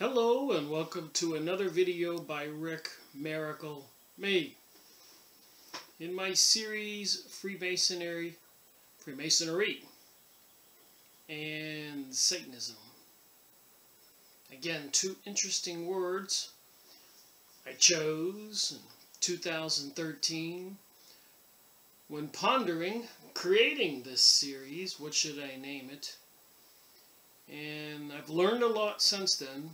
Hello and welcome to another video by Rick Miracle Me. In my series Freemasonry and Satanism. Again, two interesting words I chose in 2013 when pondering creating this series. What should I name it? And I've learned a lot since then.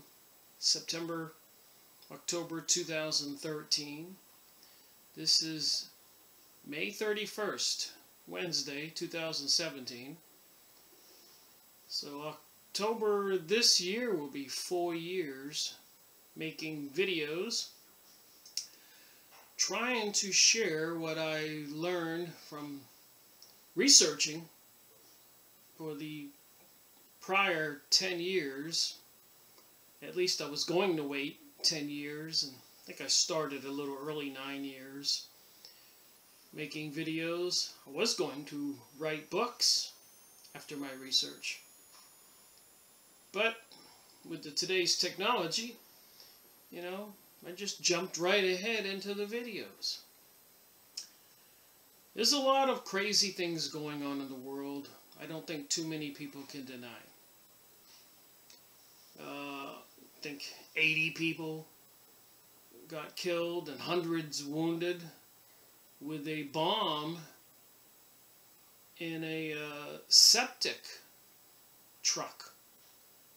October 2013. This is May 31st, Wednesday, 2017. So October this year will be 4 years making videos, trying to share what I learned from researching for the prior 10 years. At least I was going to wait 10 years, and I think I started a little early, 9 years, making videos. I was going to write books after my research. But with today's technology, I just jumped right ahead into the videos. There's a lot of crazy things going on in the world. I don't think too many people can deny. I think 80 people got killed and hundreds wounded with a bomb in a septic truck.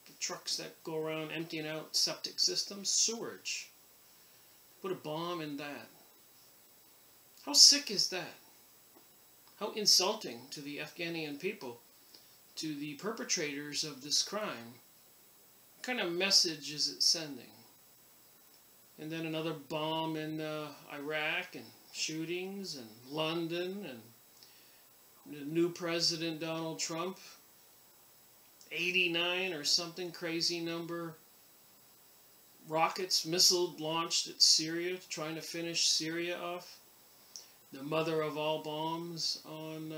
The trucks that go around emptying out septic systems, sewage. Put a bomb in that. How sick is that? How insulting to the Afghani people, to the perpetrators of this crime. What kind of message is it sending? And then another bomb in Iraq, and shootings, and London, and the new president Donald Trump, 89 or something crazy number rockets, missiles launched at Syria, trying to finish Syria off. The mother of all bombs on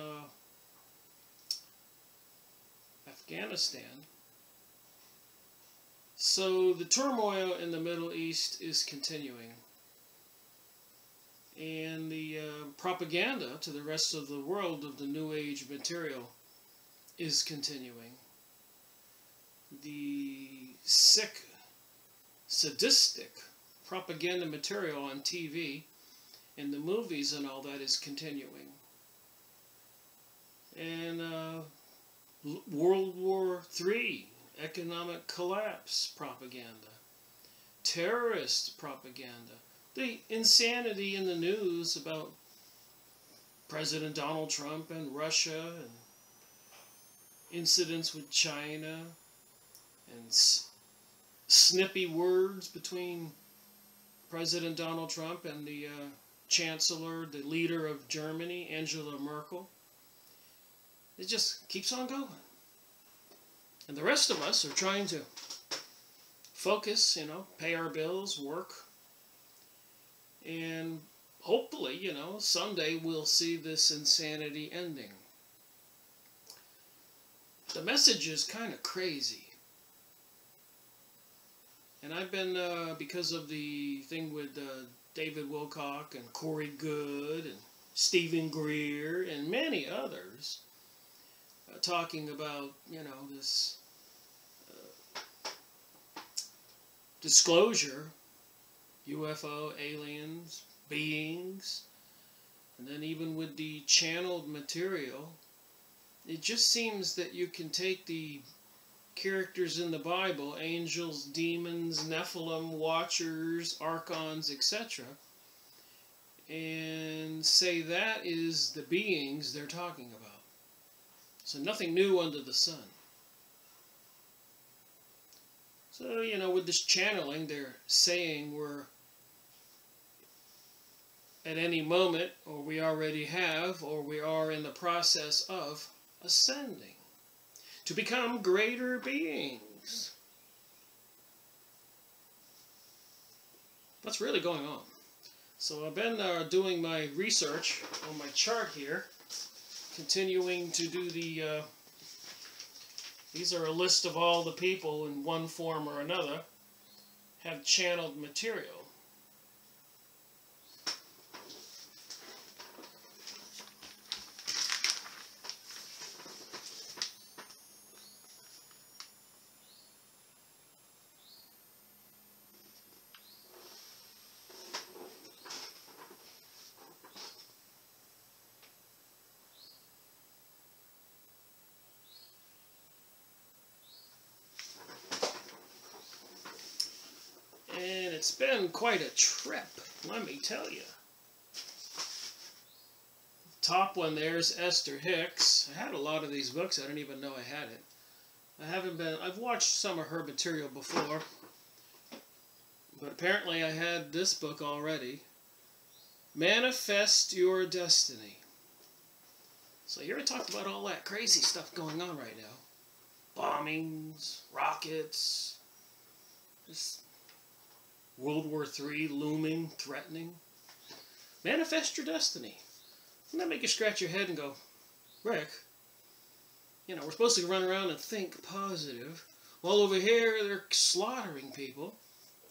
Afghanistan. So the turmoil in the Middle East is continuing. And the propaganda to the rest of the world of the New Age material is continuing. The sick, sadistic propaganda material on TV and the movies and all that is continuing. And World War III, economic collapse propaganda, terrorist propaganda, the insanity in the news about President Donald Trump and Russia, and incidents with China, and snippy words between President Donald Trump and the Chancellor, the leader of Germany, Angela Merkel. It just keeps on going. And the rest of us are trying to focus, pay our bills, work. And hopefully, someday we'll see this insanity ending. The message is kind of crazy. And I've been, because of the thing with David Wilcock and Corey Goode and Stephen Greer and many others, talking about, this disclosure, UFO, aliens, beings, and then even with the channeled material, it just seems that you can take the characters in the Bible, angels, demons, Nephilim, watchers, archons, etc., and say that is the beings they're talking about. So nothing new under the sun. So, with this channeling, they're saying we're at any moment, or we already have, or we are in the process of ascending to become greater beings. What's really going on? So I've been doing my research on my chart here, continuing to do the These are a list of all the people in one form or another have channeled material. And it's been quite a trip, let me tell you. Top one there's Esther Hicks. I had a lot of these books. I didn't even know I had it. I've watched some of her material before, but apparently I had this book already. Manifest Your Destiny. So here I talked about all that crazy stuff going on right now. Bombings, rockets, just World War III looming, threatening. Manifest your destiny. Doesn't that make you scratch your head and go, Rick, you know, we're supposed to run around and think positive. Well, over here, they're slaughtering people.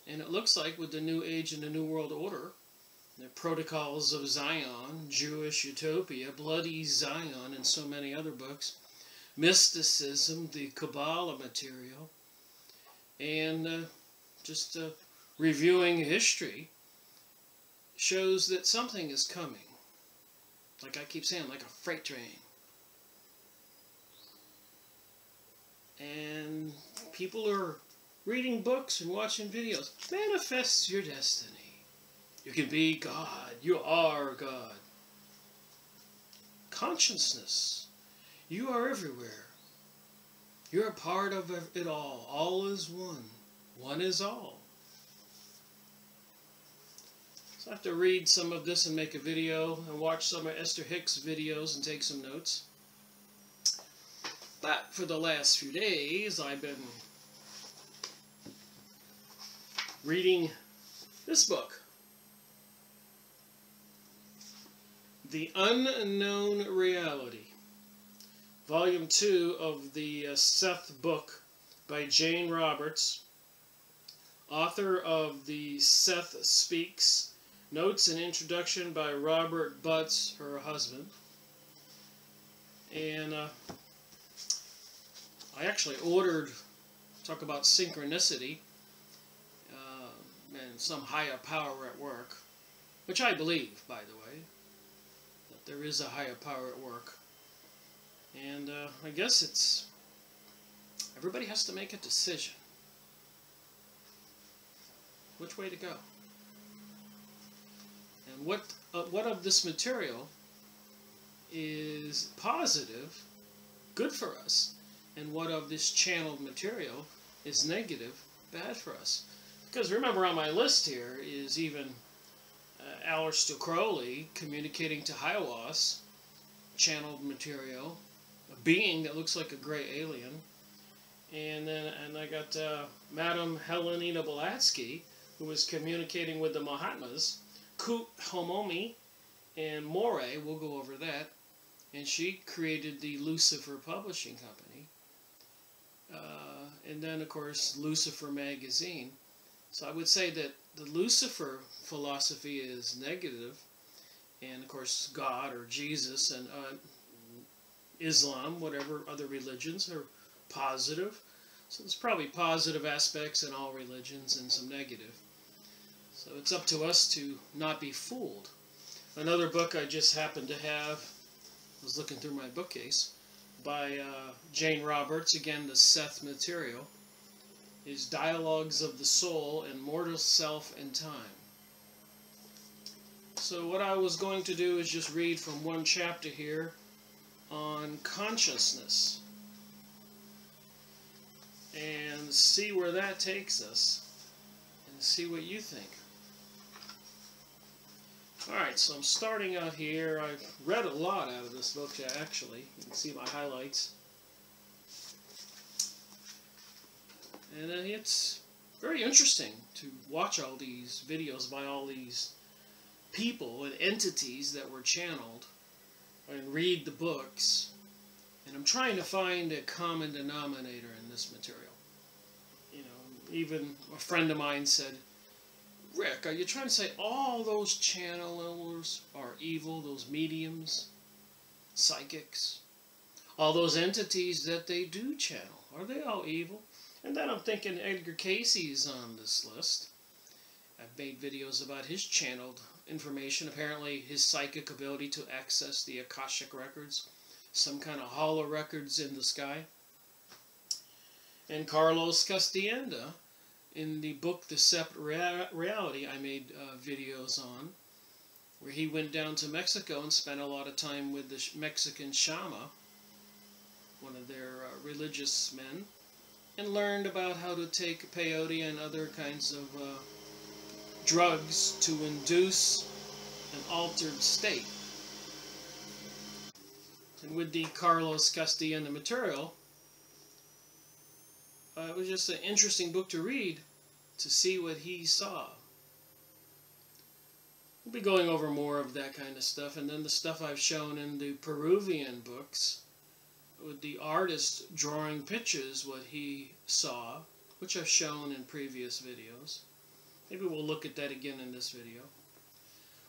And it looks like with the New Age and the New World Order, the Protocols of Zion, Jewish Utopia, Bloody Zion, and so many other books, mysticism, the Kabbalah material, and just reviewing history shows that something is coming. Like I keep saying, like a freight train. And people are reading books and watching videos. Manifest your destiny. You can be God. You are God. Consciousness. You are everywhere. You're a part of it all. All is one. One is all. So I have to read some of this and make a video and watch some of Esther Hicks' videos and take some notes. But for the last few days, I've been reading this book, The Unknown Reality, Volume 2 of the Seth book by Jane Roberts, author of the Seth Speaks, notes and introduction by Robert Butts, her husband. And I actually ordered, talk about synchronicity, and some higher power at work, which I believe, by the way, that there is a higher power at work. And I guess it's, everybody has to make a decision. Which way to go? And what of this material is positive, good for us, and what of this channeled material is negative, bad for us? Because remember, on my list here is even Aleister Crowley communicating to Hiawas, channeled material, a being that looks like a gray alien, and I got Madame Helena Blavatsky, who was communicating with the Mahatmas, Kut Homomi, and Moray. We'll go over that. And she created the Lucifer Publishing Company. And then, of course, Lucifer Magazine. So I would say that the Lucifer philosophy is negative. And, of course, God or Jesus and Islam, whatever other religions, are positive. So there's probably positive aspects in all religions and some negative. So it's up to us to not be fooled. Another book I just happened to have, I was looking through my bookcase, by Jane Roberts, again the Seth material, is Dialogues of the Soul and Mortal Self and Time. So what I was going to do is just read from one chapter here on consciousness and see where that takes us and see what you think. Alright, so I'm starting out here. I've read a lot out of this book, actually. You can see my highlights. And it's very interesting to watch all these videos by all these people and entities that were channeled and read the books. And I'm trying to find a common denominator in this material. You know, Even a friend of mine said, Rick, are you trying to say all those channelers are evil, those mediums, psychics, all those entities that they do channel? Are they all evil? And then I'm thinking Edgar Casey's on this list. I've made videos about his channeled information, apparently his psychic ability to access the Akashic records, some kind of hollow records in the sky. And Carlos Castienda, in the book The Separate Reality, I made videos on, where he went down to Mexico and spent a lot of time with the Mexican Shama, one of their religious men, and learned about how to take peyote and other kinds of drugs to induce an altered state. And with the Carlos Castienda material, it was just an interesting book to read, to see what he saw. We'll be going over more of that kind of stuff, and then the stuff I've shown in the Peruvian books, with the artist drawing pictures, what he saw, which I've shown in previous videos. Maybe we'll look at that again in this video.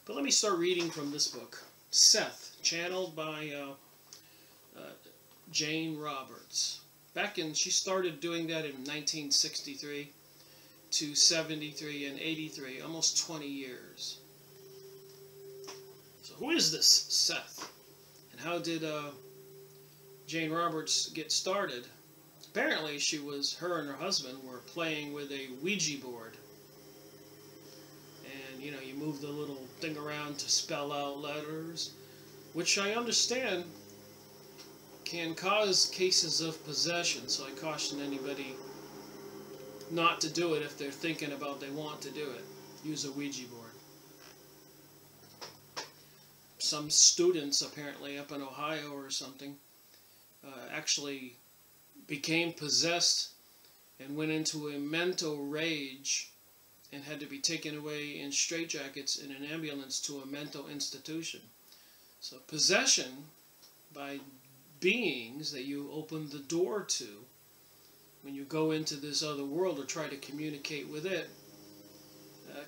But let me start reading from this book, Seth, channeled by Jane Roberts. She started doing that in 1963 to 73 and 83, almost 20 years. So who is this Seth? And how did Jane Roberts get started? Apparently her and her husband were playing with a Ouija board. And, you know, you move the little thing around to spell out letters, which I understand can cause cases of possession, so I caution anybody not to do it if they're thinking about they want to do it. Use a Ouija board. Some students, apparently up in Ohio or something, actually became possessed and went into a mental rage and had to be taken away in straitjackets in an ambulance to a mental institution. So possession by beings that you open the door to when you go into this other world or try to communicate with it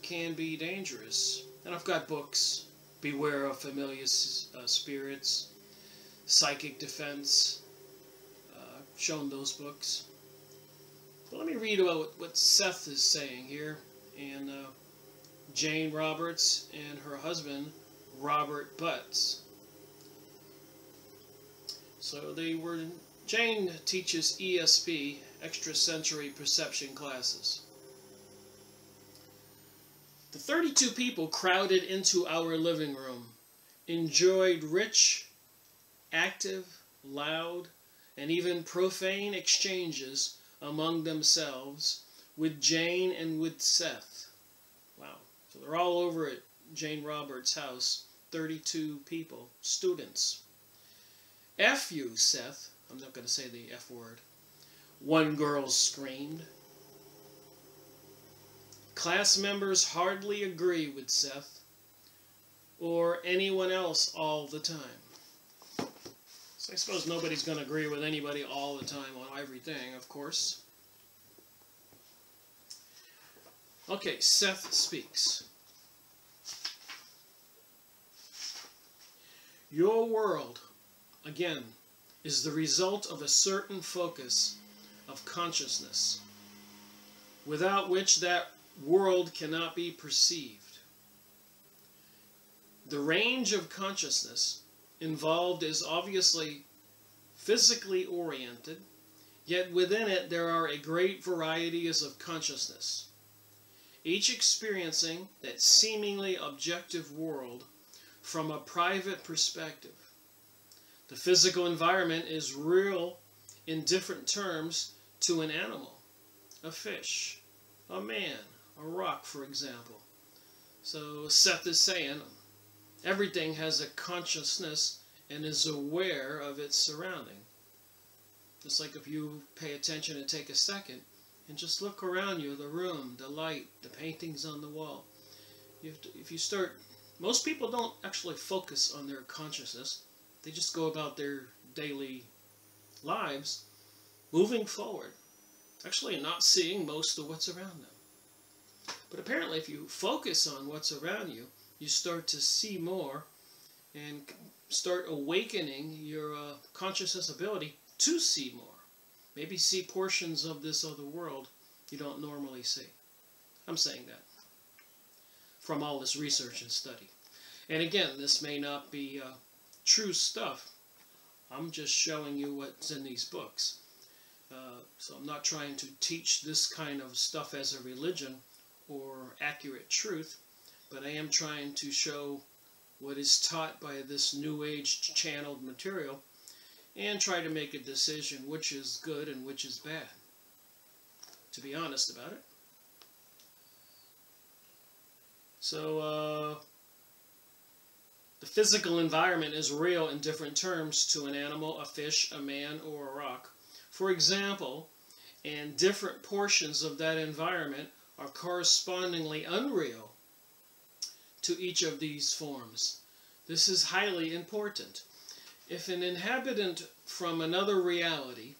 can be dangerous. And I've got books, Beware of Familiar Spirits, Psychic Defense, shown those books. But let me read about what Seth is saying here, and Jane Roberts and her husband Robert Butts. So Jane teaches ESP, extrasensory perception classes. The 32 people crowded into our living room enjoyed rich, active, loud, and even profane exchanges among themselves with Jane and with Seth. Wow. So they're all over at Jane Roberts' house, 32 people, students. F you, Seth. I'm not going to say the F word. One girl screamed. Class members hardly agree with Seth or anyone else all the time. So I suppose nobody's going to agree with anybody all the time on everything, of course. Okay, Seth speaks. Your world, again, is the result of a certain focus of consciousness, without which that world cannot be perceived. The range of consciousness involved is obviously physically oriented, yet within it there are a great varieties of consciousness, each experiencing that seemingly objective world from a private perspective. The physical environment is real in different terms to an animal, a fish, a man, a rock, for example. So Seth is saying everything has a consciousness and is aware of its surrounding. Just like if you pay attention and take a second and just look around you, the room, the light, the paintings on the wall. If you start, most people don't actually focus on their consciousness. They just go about their daily lives, moving forward. actually not seeing most of what's around them. But apparently if you focus on what's around you, you start to see more and start awakening your consciousness ability to see more. Maybe see portions of this other world you don't normally see. I'm saying that from all this research and study. And again, this may not be true stuff. I'm just showing you what's in these books. So I'm not trying to teach this kind of stuff as a religion or accurate truth, but I am trying to show what is taught by this New Age channeled material and try to make a decision which is good and which is bad, to be honest about it. So the physical environment is real in different terms to an animal, a fish, a man, or a rock. For example, and different portions of that environment are correspondingly unreal to each of these forms. This is highly important. If an inhabitant from another reality,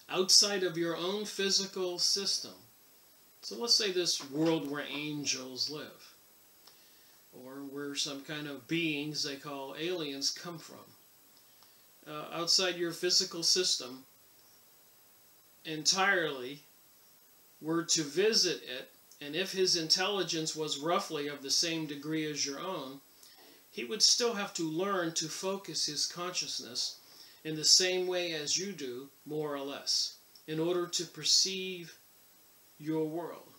outside of your own physical system, so let's say this world where angels live, or where some kind of beings they call aliens come from, outside your physical system entirely, were to visit it, and if his intelligence was roughly of the same degree as your own, he would still have to learn to focus his consciousness in the same way as you do, more or less, in order to perceive your world.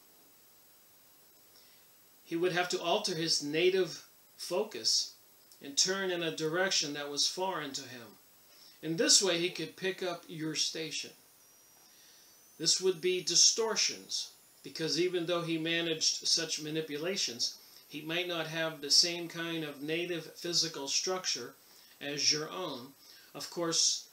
He would have to alter his native focus and turn in a direction that was foreign to him. In this way, he could pick up your station. This would be distortions, because even though he managed such manipulations, he might not have the same kind of native physical structure as your own, of course,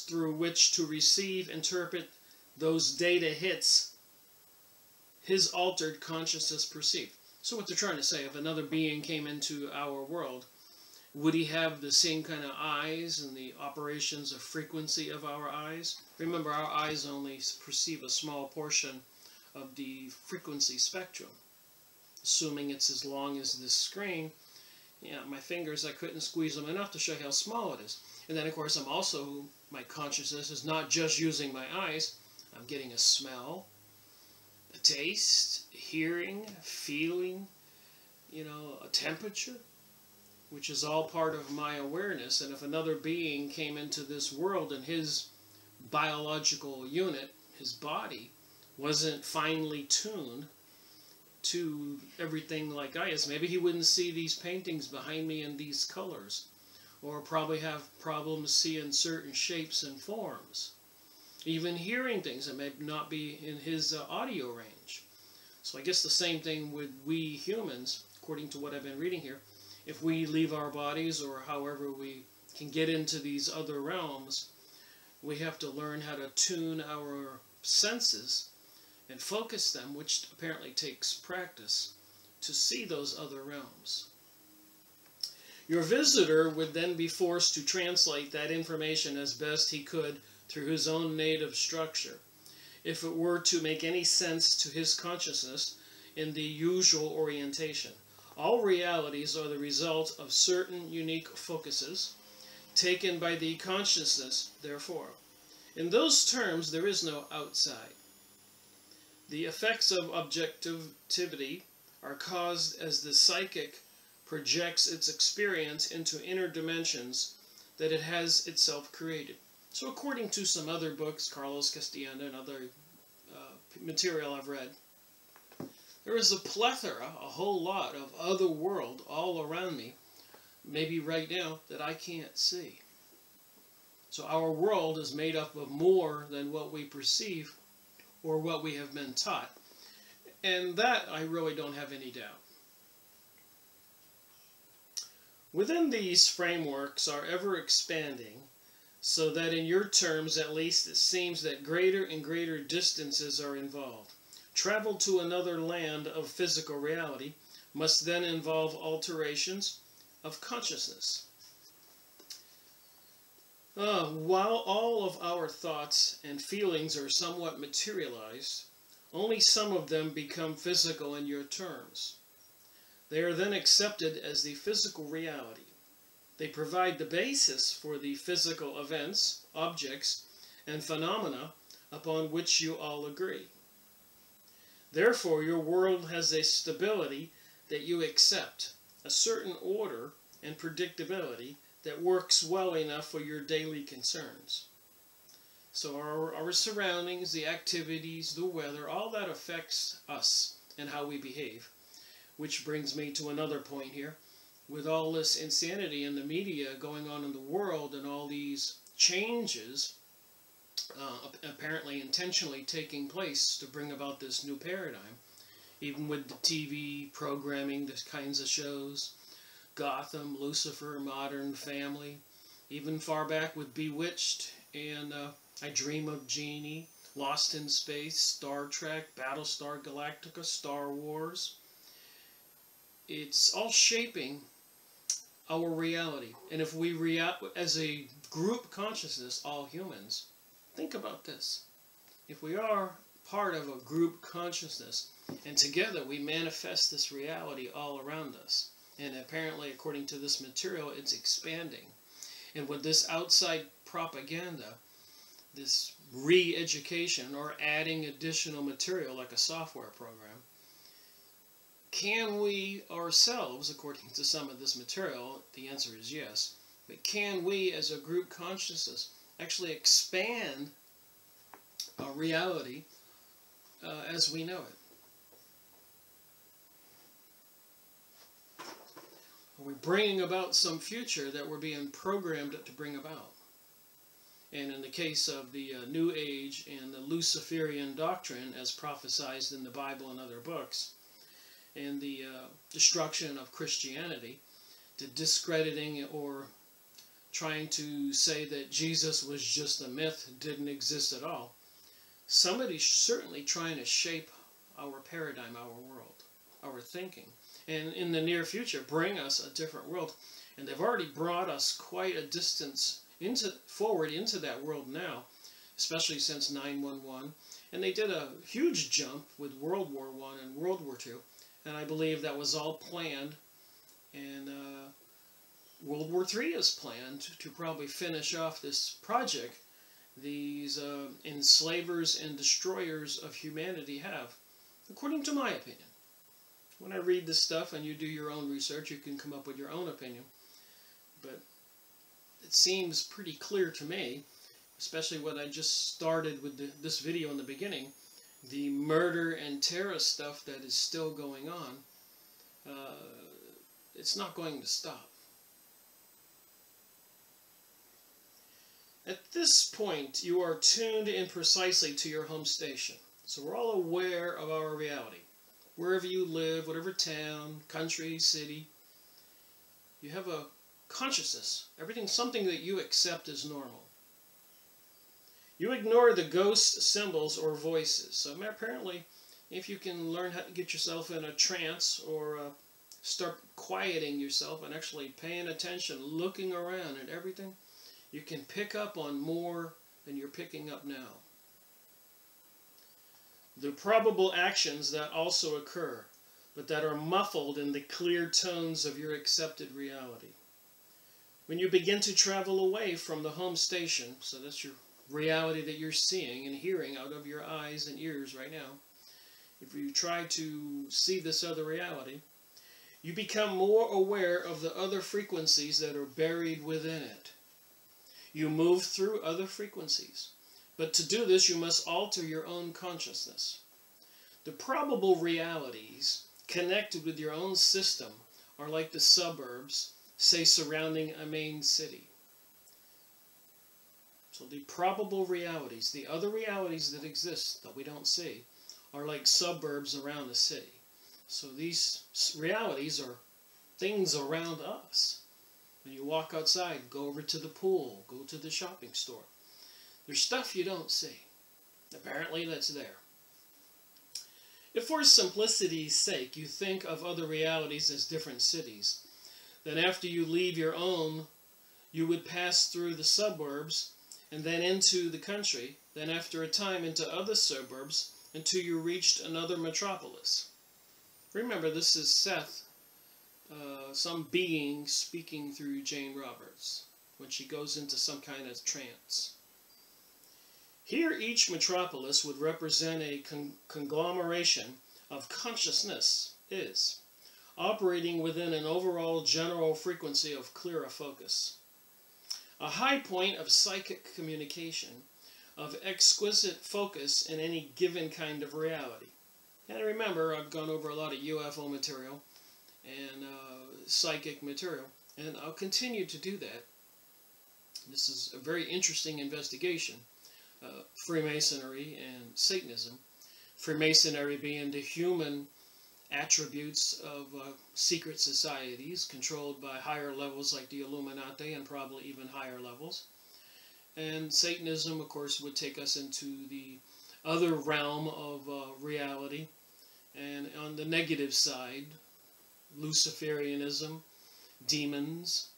through which to receive, interpret those data hits his altered consciousness perceived. So what they're trying to say, if another being came into our world, would he have the same kind of eyes and the operations of frequency of our eyes? Remember, our eyes only perceive a small portion of the frequency spectrum. Assuming it's as long as this screen, yeah, my fingers, I couldn't squeeze them enough to show you how small it is. And then, of course, my consciousness is not just using my eyes. I'm getting a smell, a taste, hearing, feeling, a temperature, which is all part of my awareness. And if another being came into this world and his biological unit, his body, wasn't finely tuned to everything like I is, maybe he wouldn't see these paintings behind me in these colors, or probably have problems seeing certain shapes and forms, even hearing things that may not be in his audio range. So I guess the same thing with we humans, according to what I've been reading here. If we leave our bodies, or however we can get into these other realms, we have to learn how to tune our senses and focus them, which apparently takes practice, to see those other realms. Your visitor would then be forced to translate that information as best he could through his own native structure, if it were to make any sense to his consciousness in the usual orientation. All realities are the result of certain unique focuses taken by the consciousness, therefore. In those terms, there is no outside. The effects of objectivity are caused as the psychic projects its experience into inner dimensions that it has itself created. So according to some other books, Carlos Castellano and other material I've read, there is a plethora, a whole lot of other world all around me, maybe right now, that I can't see. So our world is made up of more than what we perceive or what we have been taught. And that I really don't have any doubt. Within these frameworks are ever expanding, so that in your terms at least it seems that greater and greater distances are involved. Travel to another land of physical reality must then involve alterations of consciousness. While all of our thoughts and feelings are somewhat materialized, only some of them become physical in your terms. They are then accepted as the physical reality. They provide the basis for the physical events, objects, and phenomena upon which you all agree. Therefore, your world has a stability that you accept, a certain order and predictability that works well enough for your daily concerns. So our surroundings, the activities, the weather, all that affects us and how we behave. Which brings me to another point here. With all this insanity in the media going on in the world and all these changes apparently intentionally taking place to bring about this new paradigm, even with the TV programming, the kinds of shows, Gotham, Lucifer, Modern Family, even far back with Bewitched and I Dream of Jeannie, Lost in Space, Star Trek, Battlestar Galactica, Star Wars. It's all shaping our reality. And if we react as a group consciousness, all humans, think about this. If we are part of a group consciousness, and together we manifest this reality all around us, and apparently, according to this material, it's expanding. And with this outside propaganda, this re-education or adding additional material like a software program, can we ourselves, according to some of this material, the answer is yes, but can we as a group consciousness actually expand our reality as we know it? Are we bringing about some future that we're being programmed to bring about? And in the case of the New Age and the Luciferian doctrine as prophesied in the Bible and other books, and the destruction of Christianity, to discrediting or trying to say that Jesus was just a myth, didn't exist at all, somebody's certainly trying to shape our paradigm, our world, our thinking, and in the near future bring us a different world. And they've already brought us quite a distance forward into that world now, especially since 9/11. And they did a huge jump with World War I and World War II. And I believe that was all planned. And World War III is planned to probably finish off this project these enslavers and destroyers of humanity have, according to my opinion. When I read this stuff and you do your own research, you can come up with your own opinion. But it seems pretty clear to me, especially what I just started with this video in the beginning, the murder and terror stuff that is still going on, it's not going to stop. At this point, you are tuned in precisely to your home station. So we're all aware of our reality. Wherever you live, whatever town, country, city, you have a consciousness. Everything's something that you accept as normal. You ignore the ghost symbols or voices. So apparently, if you can learn how to get yourself in a trance or start quieting yourself and actually paying attention, looking around at everything, you can pick up on more than you're picking up now. The probable actions that also occur, but that are muffled in the clear tones of your accepted reality. When you begin to travel away from the home station, so that's your reality that you're seeing and hearing out of your eyes and ears right now, if you try to see this other reality, you become more aware of the other frequencies that are buried within it. You move through other frequencies. But to do this, you must alter your own consciousness. The probable realities connected with your own system are like the suburbs, say, surrounding a main city. So the probable realities, the other realities that exist that we don't see, are like suburbs around a city. So these realities are things around us. When you walk outside, go over to the pool, go to the shopping store. There's stuff you don't see. Apparently that's there. If for simplicity's sake you think of other realities as different cities, then after you leave your own, you would pass through the suburbs and then into the country, then after a time into other suburbs until you reached another metropolis. Remember, this is Seth, some being speaking through Jane Roberts when she goes into some kind of trance. Here each metropolis would represent a conglomeration of consciousness is, operating within an overall general frequency of clearer focus. A high point of psychic communication, of exquisite focus in any given kind of reality. And remember, I've gone over a lot of UFO material and psychic material, and I'll continue to do that. This is a very interesting investigation. Freemasonry and Satanism. Freemasonry being the human attributes of secret societies controlled by higher levels like the Illuminati and probably even higher levels. And Satanism, of course, would take us into the other realm of reality. And on the negative side, Luciferianism, demons.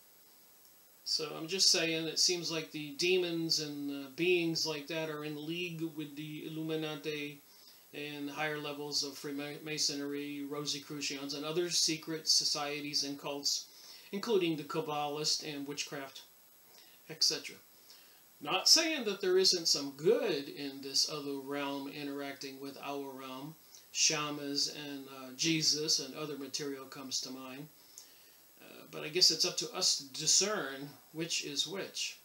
So I'm just saying, it seems like the demons and beings like that are in league with the Illuminati and higher levels of Freemasonry, Rosicrucians, and other secret societies and cults, including the Kabbalist and witchcraft, etc. Not saying that there isn't some good in this other realm interacting with our realm. Shamans and Jesus and other material comes to mind. But I guess it's up to us to discern which is which.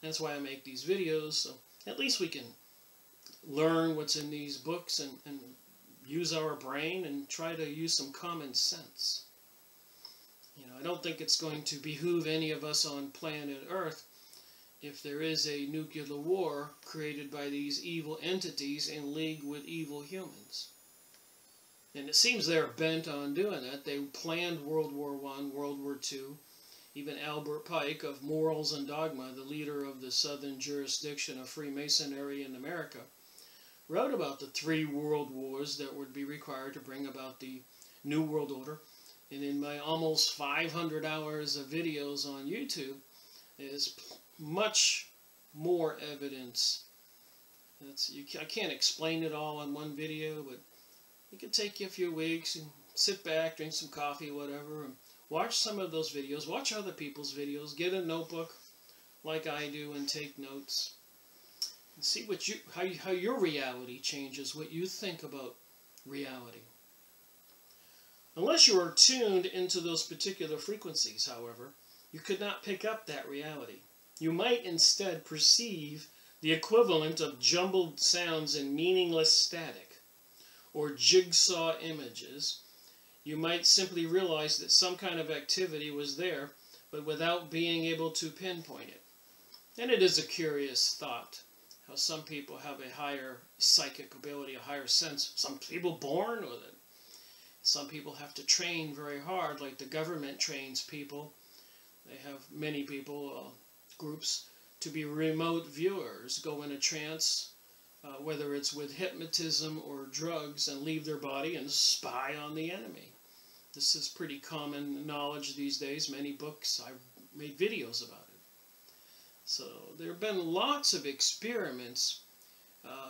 That's why I make these videos, so at least we can learn what's in these books and use our brain and try to use some common sense. You know, I don't think it's going to behoove any of us on planet Earth if there is a nuclear war created by these evil entities in league with evil humans. And it seems they're bent on doing that. They planned World War I, World War II. Even Albert Pike of Morals and Dogma, the leader of the southern jurisdiction of Freemasonry in America, wrote about the 3 world wars that would be required to bring about the New World Order. And in my almost 500 hours of videos on YouTube, is much more evidence. I can't explain it all in one video, but it can take you a few weeks and sit back, drink some coffee, whatever, and watch some of those videos. Watch other people's videos. Get a notebook like I do and take notes. And see what how your reality changes, what you think about reality. Unless you are tuned into those particular frequencies, however, you could not pick up that reality. You might instead perceive the equivalent of jumbled sounds and meaningless static, or jigsaw images. You might simply realize that some kind of activity was there, but without being able to pinpoint it. And it is a curious thought, how some people have a higher psychic ability, a higher sense. Some people born with it. Some people have to train very hard, like the government trains people. They have many people, groups, to be remote viewers, go in a trance, whether it's with hypnotism or drugs, and leave their body and spy on the enemy. This is pretty common knowledge these days. Many books, I've made videos about it. So there have been lots of experiments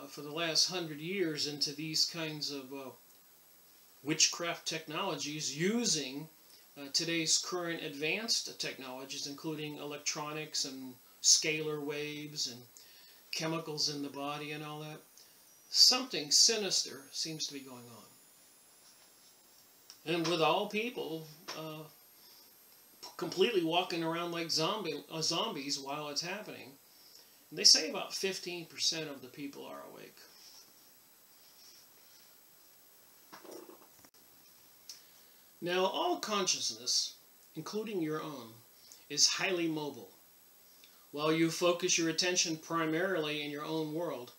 for the last 100 years into these kinds of witchcraft technologies using today's current advanced technologies, including electronics and scalar waves and chemicals in the body and all that. Something sinister seems to be going on. And with all people completely walking around like zombies while it's happening. And they say about 15% of the people are awake. Now, all consciousness, including your own, is highly mobile. While you focus your attention primarily in your own world,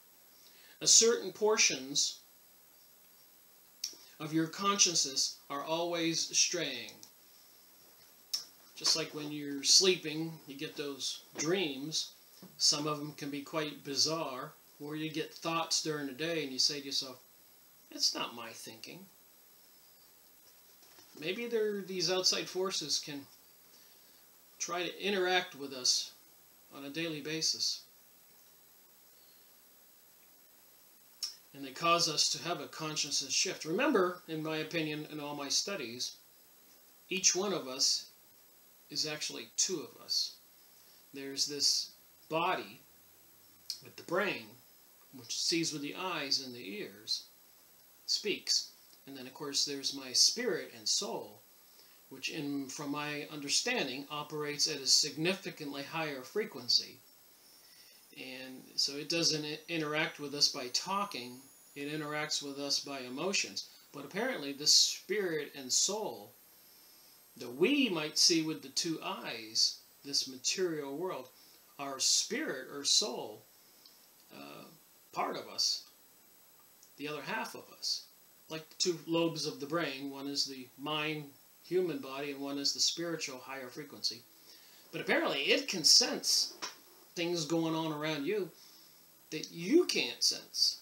a certain portions of your consciousness are always straying. Just like when you're sleeping, you get those dreams. Some of them can be quite bizarre, or you get thoughts during the day and you say to yourself, it's not my thinking. Maybe these outside forces can try to interact with us on a daily basis. And they cause us to have a consciousness shift. Remember, in my opinion, in all my studies, each one of us is actually two of us. There's this body with the brain, which sees with the eyes and the ears, speaks. And then, of course, there's my spirit and soul, which, from my understanding, operates at a significantly higher frequency. And so it doesn't interact with us by talking, it interacts with us by emotions. But apparently the spirit and soul that we might see with the two eyes, this material world, our spirit or soul, part of us, the other half of us, like the two lobes of the brain, one is the mind, human body, and one is the spiritual higher frequency. But apparently it can sense things going on around you that you can't sense.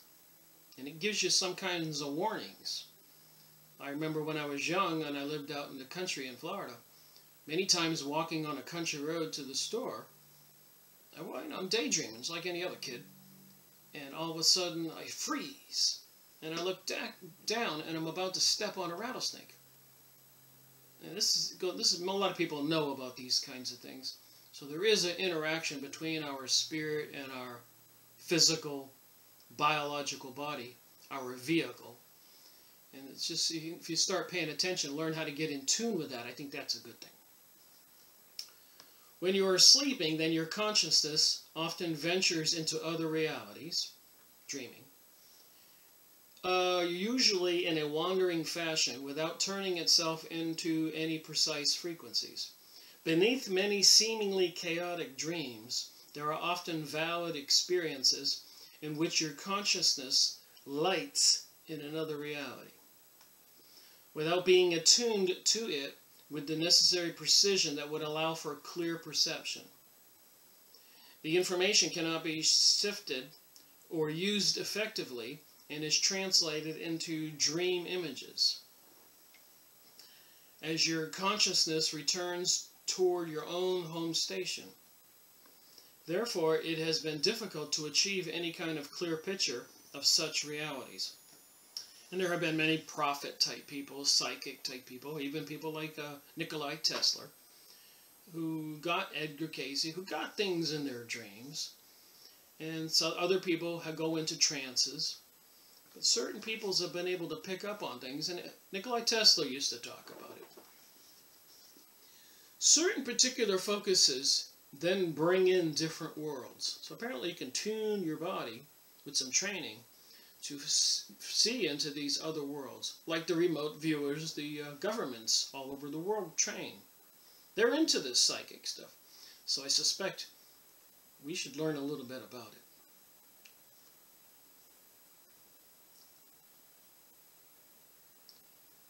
And it gives you some kinds of warnings. I remember when I was young and I lived out in the country in Florida, many times walking on a country road to the store, I'm daydreaming, it's like any other kid. And all of a sudden I freeze. And I look down and I'm about to step on a rattlesnake. And this is a lot of people know about these kinds of things. So there is an interaction between our spirit and our physical, biological body, our vehicle. And it's just, if you start paying attention, learn how to get in tune with that, I think that's a good thing. When you are sleeping, then your consciousness often ventures into other realities, dreaming, usually in a wandering fashion without turning itself into any precise frequencies. Beneath many seemingly chaotic dreams, there are often valid experiences in which your consciousness lights in another reality, without being attuned to it with the necessary precision that would allow for clear perception. The information cannot be sifted or used effectively and is translated into dream images. As your consciousness returns toward your own home station. Therefore, it has been difficult to achieve any kind of clear picture of such realities. And there have been many prophet-type people, psychic-type people, even people like Nikola Tesla, who got Edgar Cayce, who got things in their dreams. And so other people go into trances. But certain peoples have been able to pick up on things, and Nikola Tesla used to talk about it. Certain particular focuses then bring in different worlds. So apparently you can tune your body with some training to see into these other worlds, like the remote viewers, the governments all over the world train. They're into this psychic stuff. So I suspect we should learn a little bit about it.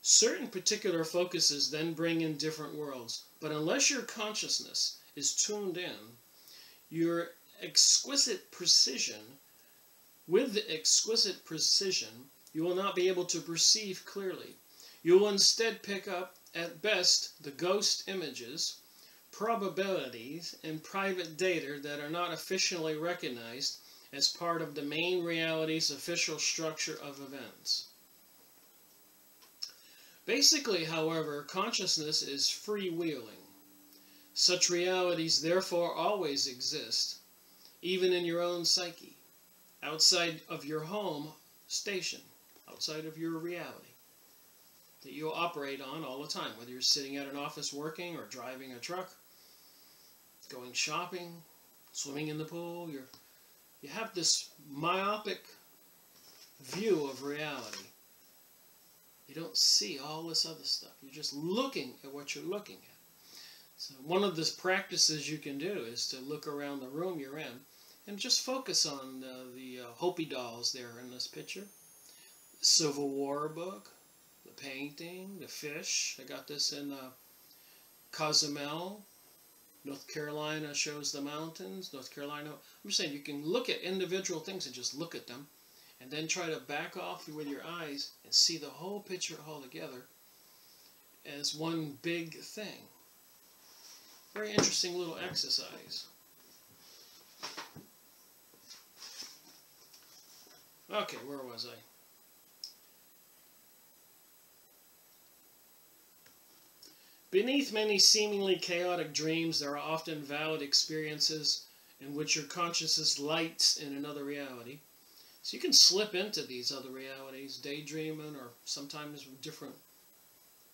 Certain particular focuses then bring in different worlds, but unless your consciousness is tuned in, your exquisite precision, with exquisite precision, you will not be able to perceive clearly. You will instead pick up, at best, the ghost images, probabilities, and private data that are not officially recognized as part of the main reality's official structure of events. Basically, however, consciousness is freewheeling. Such realities therefore always exist, even in your own psyche, outside of your home station, outside of your reality, that you'll operate on all the time, whether you're sitting at an office working or driving a truck, going shopping, swimming in the pool. You have this myopic view of reality. You don't see all this other stuff. You're just looking at what you're looking at. So one of the practices you can do is to look around the room you're in and just focus on the Hopi dolls there in this picture. The Civil War book, the painting, the fish. I got this in Cozumel. North Carolina shows the mountains. North Carolina. I'm just saying you can look at individual things and just look at them. And then try to back off with your eyes and see the whole picture all together as one big thing. Very interesting little exercise. Okay, where was I? Beneath many seemingly chaotic dreams, there are often valid experiences in which your consciousness lights in another reality. So you can slip into these other realities, daydreaming, or sometimes different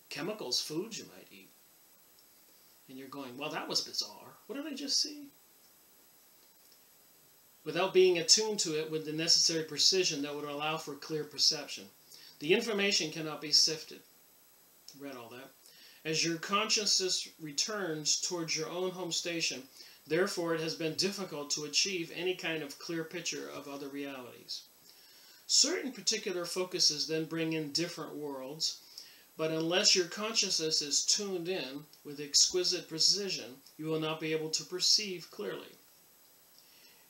chemicals, foods you might eat. And you're going, well, that was bizarre. What did I just see? Without being attuned to it with the necessary precision that would allow for clear perception. The information cannot be sifted. Read all that. As your consciousness returns towards your own home station, therefore it has been difficult to achieve any kind of clear picture of other realities. Certain particular focuses then bring in different worlds, but unless your consciousness is tuned in with exquisite precision, you will not be able to perceive clearly.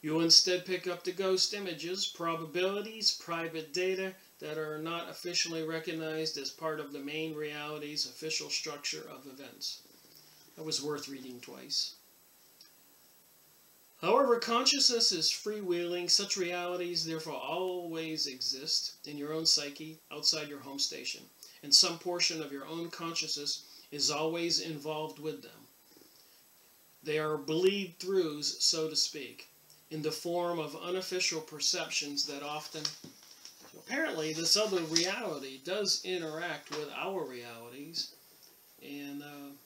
You will instead pick up the ghost images, probabilities, private data that are not officially recognized as part of the main reality's official structure of events. That was worth reading twice. However, consciousness is freewheeling. Such realities therefore always exist in your own psyche, outside your home station, and some portion of your own consciousness is always involved with them. They are bleed-throughs, so to speak, in the form of unofficial perceptions that often... Apparently, this other reality does interact with our realities, and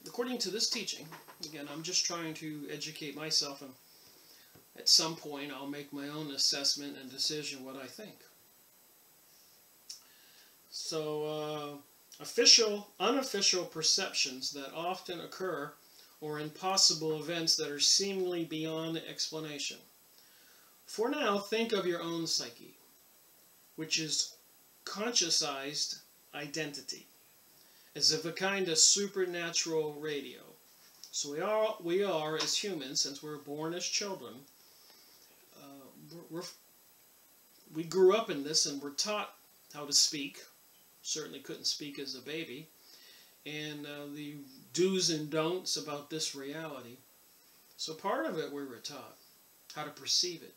according to this teaching, again, I'm just trying to educate myself, and at some point I'll make my own assessment and decision what I think. So, unofficial perceptions that often occur, or impossible events that are seemingly beyond explanation. For now, think of your own psyche, which is consciousized identity, as if a kind of supernatural radio. So we are as humans, since we're born as children, we grew up in this and we're taught how to speak. Certainly couldn't speak as a baby. And the do's and don'ts about this reality. So part of it we were taught, how to perceive it.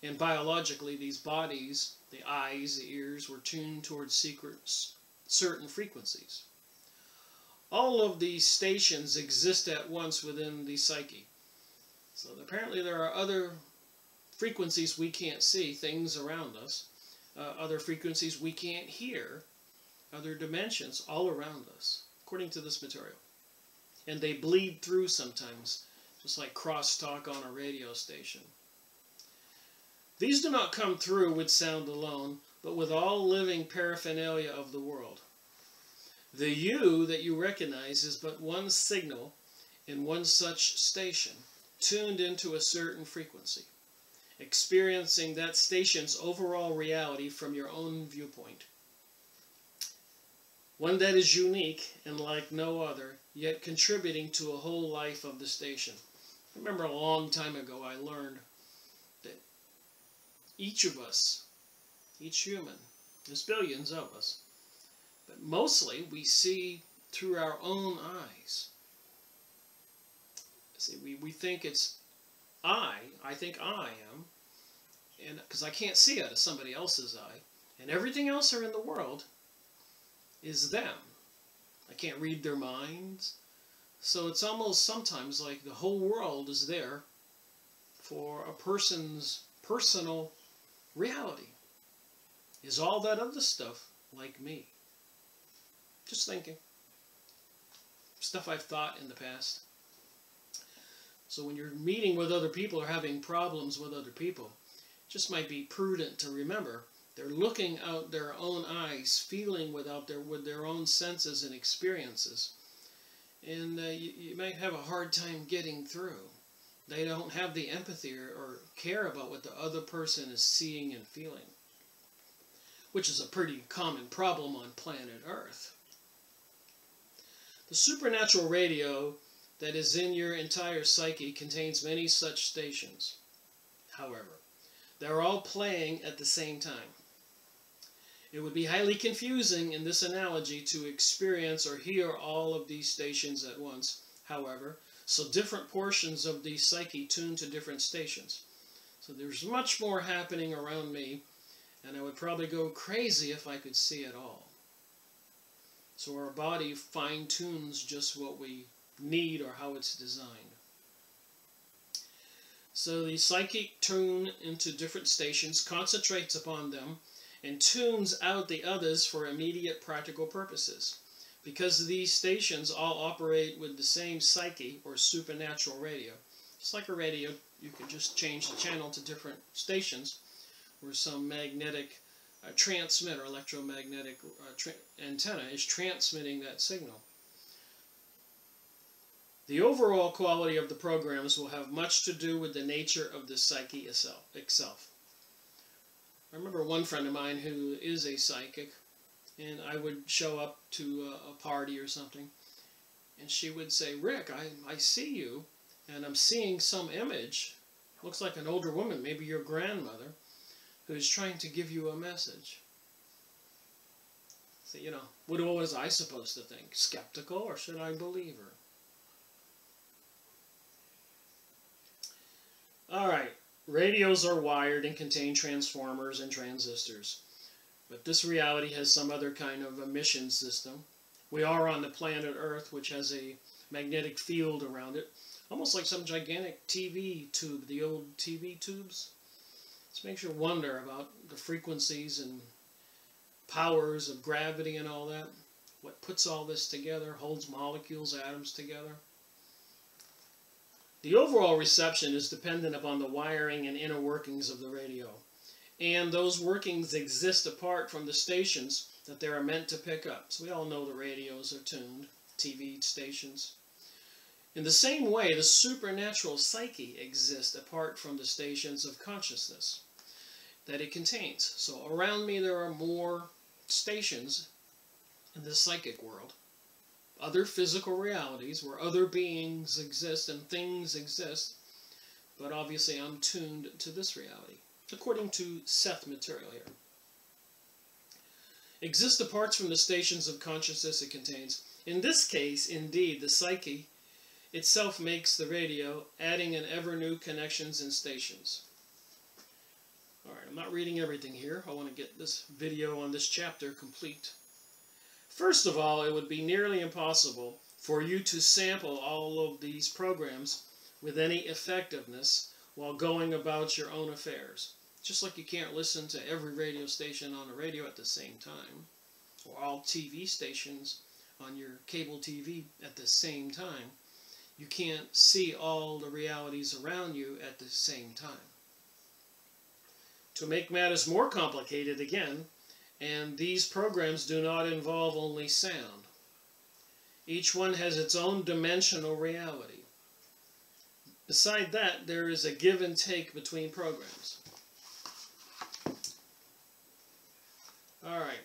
And biologically, these bodies, the eyes, the ears, were tuned towards certain frequencies. All of these stations exist at once within the psyche. So apparently there are other frequencies we can't see, things around us, other frequencies we can't hear, other dimensions all around us, according to this material. And they bleed through sometimes, just like crosstalk on a radio station. These do not come through with sound alone, but with all living paraphernalia of the world. The you that you recognize is but one signal in one such station, tuned into a certain frequency, experiencing that station's overall reality from your own viewpoint. One that is unique and like no other, yet contributing to a whole life of the station. I remember a long time ago I learned that each of us, each human, there's billions of us, but mostly we see through our own eyes. See, we think it's I think I am, and because I can't see out of somebody else's eye, and everything else in the world is them. I can't read their minds, so it's almost sometimes like the whole world is there for a person's personal reality. Is all that other stuff like me? Just thinking. Stuff I've thought in the past. So when you're meeting with other people or having problems with other people, it just might be prudent to remember they're looking out their own eyes, feeling with their own senses and experiences. And you might have a hard time getting through. They don't have the empathy or care about what the other person is seeing and feeling, which is a pretty common problem on planet Earth. The supernatural radio that is in your entire psyche contains many such stations. However, they're all playing at the same time. It would be highly confusing in this analogy to experience or hear all of these stations at once. However, So different portions of the psyche tune to different stations. So there's much more happening around me, and I would probably go crazy if I could see it all. So our body fine-tunes just what we need or how it's designed. So the psychic tune into different stations, concentrates upon them, and tunes out the others for immediate practical purposes. Because these stations all operate with the same psyche or supernatural radio. Just like a radio, you can just change the channel to different stations where some magnetic transmitter, electromagnetic antenna is transmitting that signal. The overall quality of the programs will have much to do with the nature of the psyche itself. I remember one friend of mine who is a psychic, and I would show up to a party or something, and she would say, "Rick, I see you, and I'm seeing some image, looks like an older woman, maybe your grandmother, who is trying to give you a message." So, you know, what was I supposed to think? Skeptical, or should I believe her? Alright, radios are wired and contain transformers and transistors. But this reality has some other kind of emission system. We are on the planet Earth, which has a magnetic field around it, almost like some gigantic TV tube, the old TV tubes. This makes you wonder about the frequencies and powers of gravity and all that. What puts all this together, holds molecules, atoms together. The overall reception is dependent upon the wiring and inner workings of the radio. And those workings exist apart from the stations that they are meant to pick up. So we all know the radios are tuned, TV stations. In the same way, the supernatural psyche exists apart from the stations of consciousness that it contains. So around me there are more stations in the psychic world. Other physical realities where other beings exist and things exist, but obviously I'm tuned to this reality, according to Seth material here. Exist apart from the stations of consciousness it contains. In this case, indeed, the psyche itself makes the radio, adding in ever new connections and stations. Alright, I'm not reading everything here. I want to get this video on this chapter complete. First of all, it would be nearly impossible for you to sample all of these programs with any effectiveness while going about your own affairs. Just like you can't listen to every radio station on the radio at the same time, or all TV stations on your cable TV at the same time. You can't see all the realities around you at the same time. To make matters more complicated again, and these programs do not involve only sound. Each one has its own dimensional reality. Beside that, there is a give and take between programs. Alright.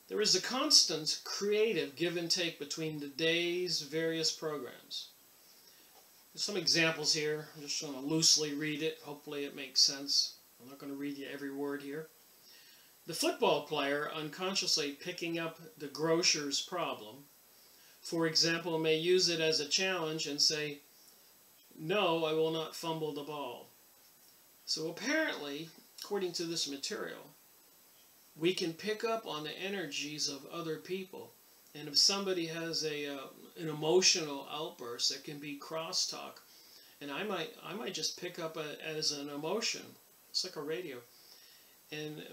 There is a constant creative give and take between the day's various programs. There's some examples here. I'm just going to loosely read it. Hopefully it makes sense. I'm not going to read you every word here. The football player unconsciously picking up the grocer's problem, for example, may use it as a challenge and say, "No, I will not fumble the ball." So apparently, according to this material, we can pick up on the energies of other people. And if somebody has an emotional outburst, that can be crosstalk. And I might just pick up as an emotion. It's like a radio. And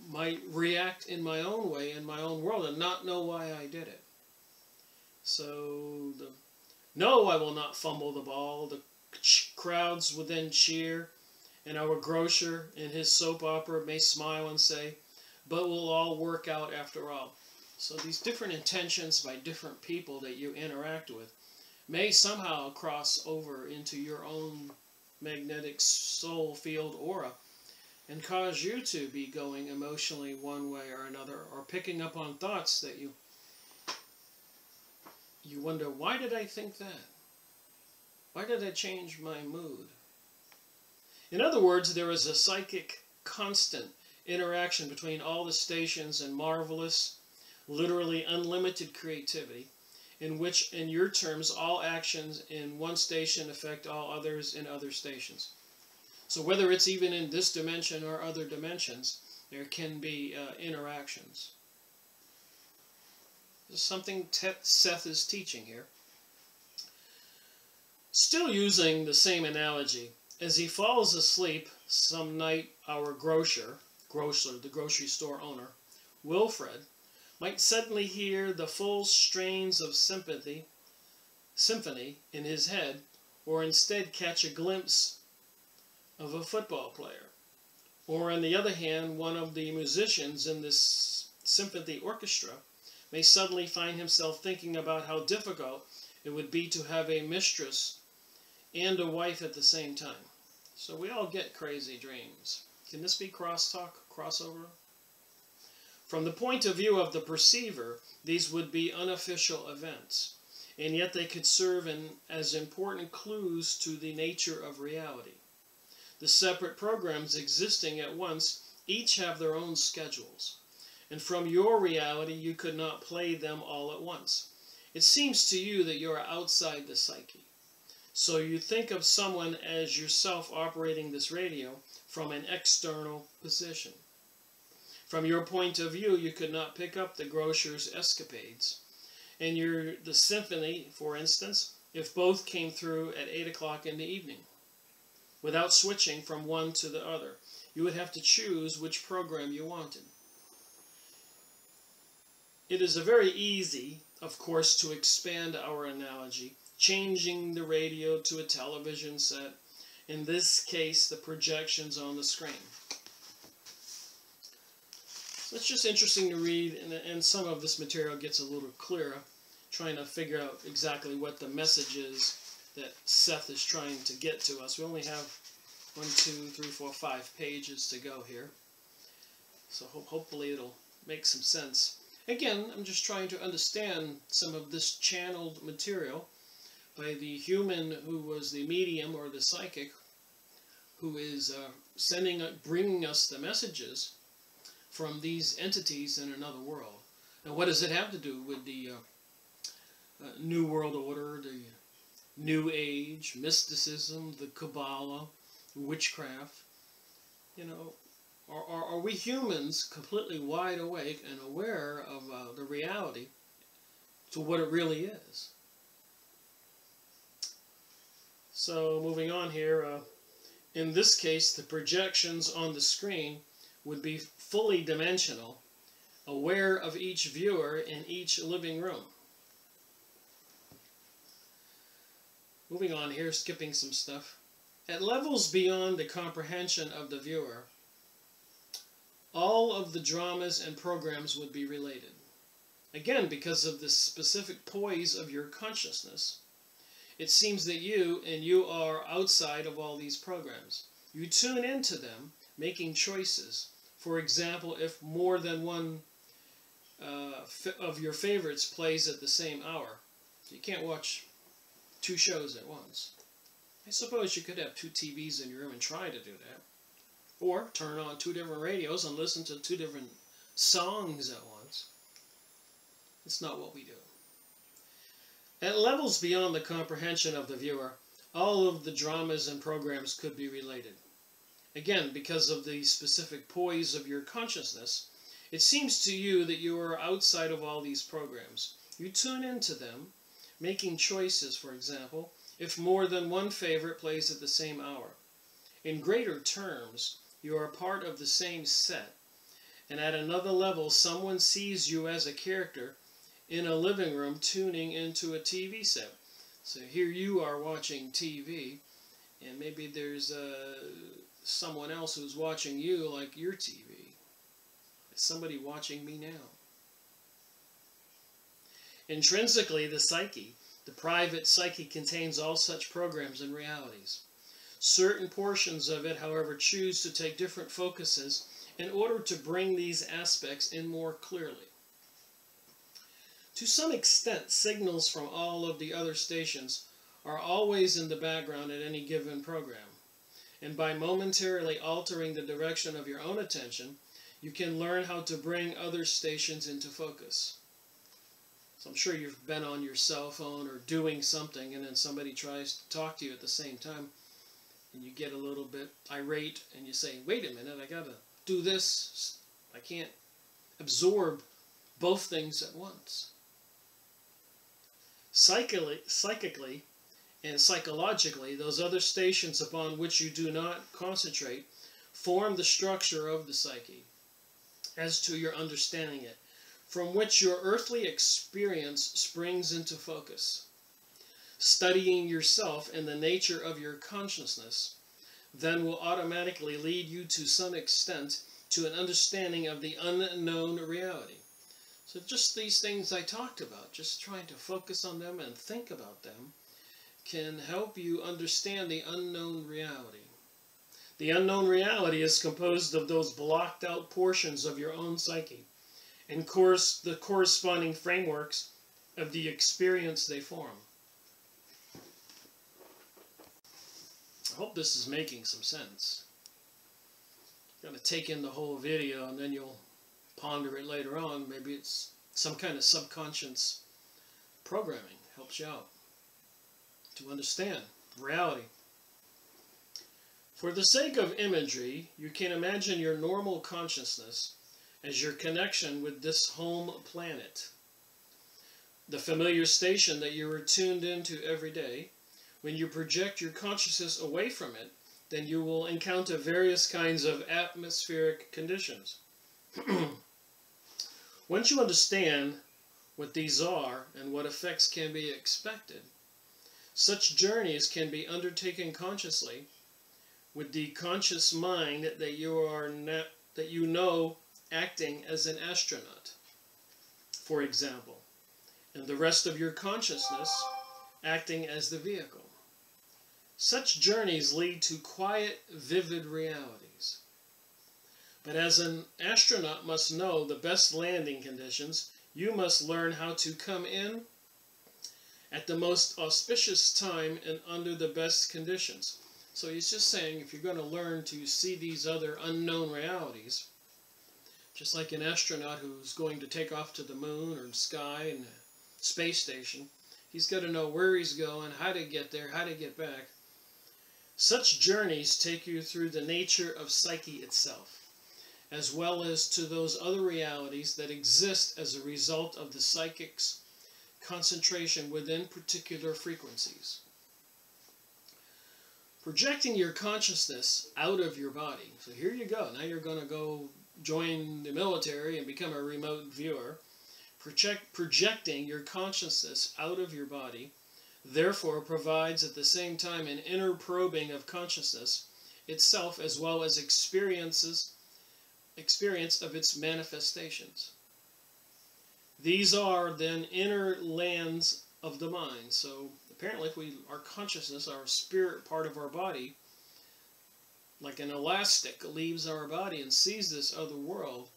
might react in my own way, in my own world, and not know why I did it. So, no, I will not fumble the ball. The crowds will then cheer. And our grocer in his soap opera may smile and say, "But we'll all work out after all." So these different intentions by different people that you interact with may somehow cross over into your own magnetic soul field aura and cause you to be going emotionally one way or another, or picking up on thoughts that you wonder, why did I think that? Why did I change my mood? In other words, there is a psychic constant interaction between all the stations and marvelous, literally unlimited creativity. in which, in your terms, all actions in one station affect all others in other stations. So whether it's even in this dimension or other dimensions, there can be interactions. This is something Seth is teaching here. Still using the same analogy, as he falls asleep some night, our grocer, the grocery store owner, Wilfred, might suddenly hear the full strains of symphony in his head, or instead catch a glimpse of a football player. Or on the other hand, one of the musicians in this symphony orchestra may suddenly find himself thinking about how difficult it would be to have a mistress and a wife at the same time. So we all get crazy dreams. Can this be crosstalk, crossover? From the point of view of the perceiver, these would be unofficial events, and yet they could serve as important clues to the nature of reality. The separate programs existing at once each have their own schedules, and from your reality you could not play them all at once. It seems to you that you are outside the psyche. So you think of someone as yourself operating this radio from an external position. From your point of view, you could not pick up the grocer's escapades. And the symphony, for instance, if both came through at 8 o'clock in the evening. Without switching from one to the other, you would have to choose which program you wanted. It is very easy, of course, to expand our analogy, changing the radio to a television set, in this case the projections on the screen. So it's just interesting to read, and some of this material gets a little clearer, trying to figure out exactly what the message is that Seth is trying to get to us. We only have 1, 2, 3, 4, 5 pages to go here, so hopefully it'll make some sense. Again, I'm just trying to understand some of this channeled material by the human who was the medium or the psychic, who is bringing us the messages from these entities in another world. Now, what does it have to do with the New World Order, the New Age, mysticism, the Kabbalah, witchcraft? You know, are we humans completely wide awake and aware of the reality to what it really is? So moving on here, in this case the projections on the screen would be fully dimensional, aware of each viewer in each living room. Moving on here, skipping some stuff. At levels beyond the comprehension of the viewer, all of the dramas and programs would be related. Again, because of the specific poise of your consciousness, it seems that you are outside of all these programs. You tune into them, making choices. For example, if more than one of your favorites plays at the same hour, you can't watch 2 shows at once. I suppose you could have 2 TVs in your room and try to do that. Or turn on 2 different radios and listen to 2 different songs at once. It's not what we do. At levels beyond the comprehension of the viewer, all of the dramas and programs could be related. Again, because of the specific poise of your consciousness, it seems to you that you are outside of all these programs. You tune into them, making choices, for example, if more than one favorite plays at the same hour. In greater terms, you are part of the same set, and at another level, someone sees you as a character in a living room tuning into a TV set. So here you are watching TV, and maybe there's someone else who's watching you like your TV. Is somebody watching me now? Intrinsically, the psyche, the private psyche, contains all such programs and realities. Certain portions of it, however, choose to take different focuses in order to bring these aspects in more clearly. To some extent, signals from all of the other stations are always in the background at any given program, and by momentarily altering the direction of your own attention, you can learn how to bring other stations into focus. So I'm sure you've been on your cell phone or doing something, and then somebody tries to talk to you at the same time, and you get a little bit irate, and you say, wait a minute, I gotta do this. I can't absorb both things at once. Psychically and psychologically, those other stations upon which you do not concentrate form the structure of the psyche, as to your understanding it, from which your earthly experience springs into focus. Studying yourself and the nature of your consciousness then will automatically lead you to some extent to an understanding of the unknown reality. So just these things I talked about, just trying to focus on them and think about them, can help you understand the unknown reality. The unknown reality is composed of those blocked out portions of your own psyche, and the corresponding frameworks of the experience they form. I hope this is making some sense. You're going to take in the whole video and then you'll ponder it later on. Maybe it's some kind of subconscious programming. Helps you out to understand reality. For the sake of imagery, you can imagine your normal consciousness as your connection with this home planet, the familiar station that you are tuned into every day. When you project your consciousness away from it, then you will encounter various kinds of atmospheric conditions. Once you understand what these are and what effects can be expected, such journeys can be undertaken consciously with the conscious mind that you know acting as an astronaut, for example, and the rest of your consciousness acting as the vehicle. Such journeys lead to quiet, vivid realities. But as an astronaut must know the best landing conditions, you must learn how to come in at the most auspicious time and under the best conditions. So he's just saying, if you're going to learn to see these other unknown realities, just like an astronaut who's going to take off to the moon or the sky and the space station, he's got to know where he's going, how to get there, how to get back. Such journeys take you through the nature of psyche itself, as well as to those other realities that exist as a result of the psychic's concentration within particular frequencies. Projecting your consciousness out of your body. So here you go. Now you're going to go join the military and become a remote viewer. Projecting your consciousness out of your body therefore provides at the same time an inner probing of consciousness itself, as well as experience of its manifestations. These are then inner lands of the mind. So apparently if our consciousness, our spirit part of our body, like an elastic, leaves our body and sees this other world.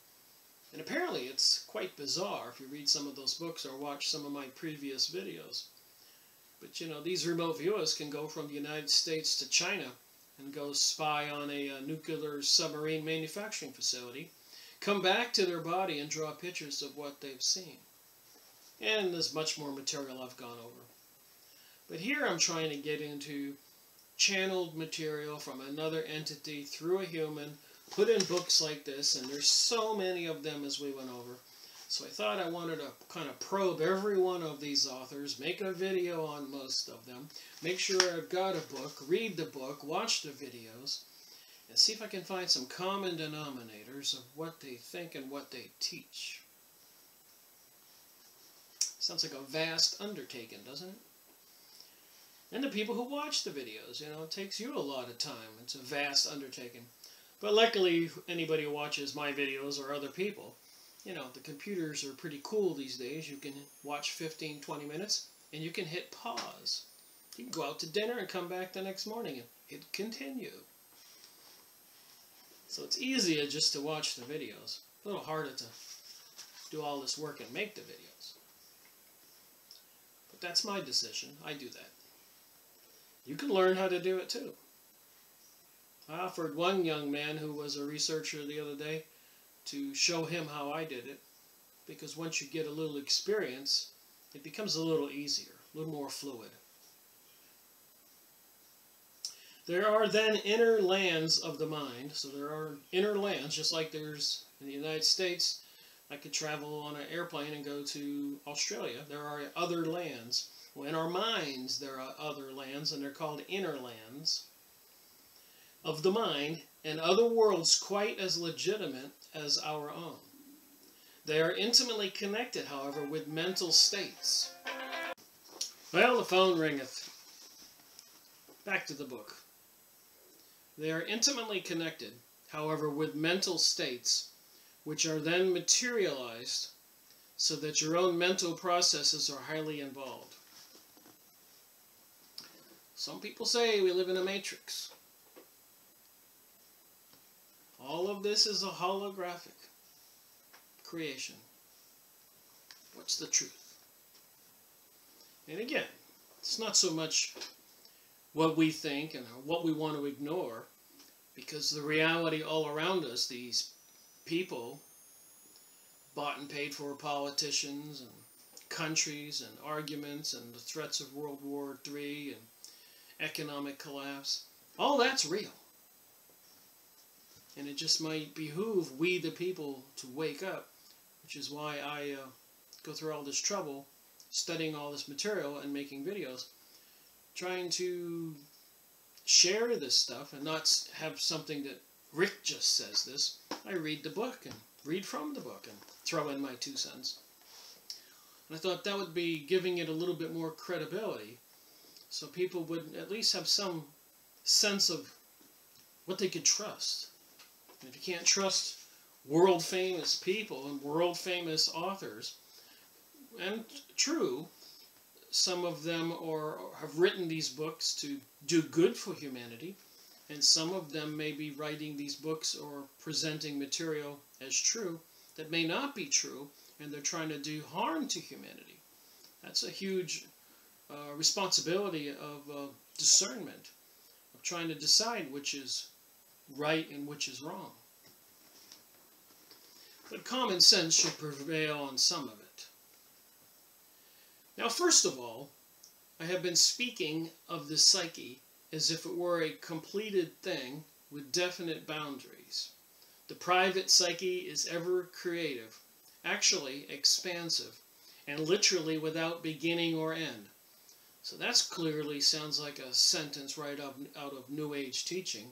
And apparently it's quite bizarre if you read some of those books or watch some of my previous videos. But you know, these remote viewers can go from the United States to China and go spy on a nuclear submarine manufacturing facility, come back to their body and draw pictures of what they've seen. And there's much more material I've gone over. But here I'm trying to get into channeled material from another entity through a human, put in books like this, and there's so many of them as we went over. So I thought I wanted to kind of probe every one of these authors, make a video on most of them, make sure I've got a book, read the book, watch the videos, and see if I can find some common denominators of what they think and what they teach. Sounds like a vast undertaking, doesn't it? And the people who watch the videos, you know, it takes you a lot of time. It's a vast undertaking. But luckily, anybody who watches my videos or other people, you know, the computers are pretty cool these days. You can watch 15, 20 minutes, and you can hit pause. You can go out to dinner and come back the next morning and hit continue. So it's easier just to watch the videos. A little harder to do all this work and make the videos. But that's my decision. I do that. You can learn how to do it too. I offered one young man who was a researcher the other day to show him how I did it, because once you get a little experience, it becomes a little easier, a little more fluid. There are then inner lands of the mind. So there are inner lands, just like there's in the United States. I could travel on an airplane and go to Australia. There are other lands. Well, in our minds, there are other lands, and they're called inner lands of the mind, and other worlds quite as legitimate as our own. They are intimately connected, however, with mental states. Well, the phone ringeth. Back to the book. They are intimately connected, however, with mental states, which are then materialized so that your own mental processes are highly involved. Some people say we live in a matrix. All of this is a holographic creation. What's the truth? And again, it's not so much what we think and what we want to ignore, because the reality all around us, these people bought and paid for politicians and countries and arguments and the threats of World War III and economic collapse, all that's real. And it just might behoove we the people to wake up, which is why I go through all this trouble studying all this material and making videos, trying to share this stuff and not have something that Rick just says this. I read the book and read from the book and throw in my 2 cents. And I thought that would be giving it a little bit more credibility, so people would at least have some sense of what they could trust. And if you can't trust world famous people and world famous authors, and true, some of them have written these books to do good for humanity, and some of them may be writing these books or presenting material as true that may not be true, and they're trying to do harm to humanity. That's a huge responsibility of discernment, of trying to decide which is right and which is wrong. But common sense should prevail on some of it. Now, first of all, I have been speaking of the psyche as if it were a completed thing with definite boundaries. The private psyche is ever creative, actually expansive, and literally without beginning or end. So that clearly sounds like a sentence right out of New Age teaching.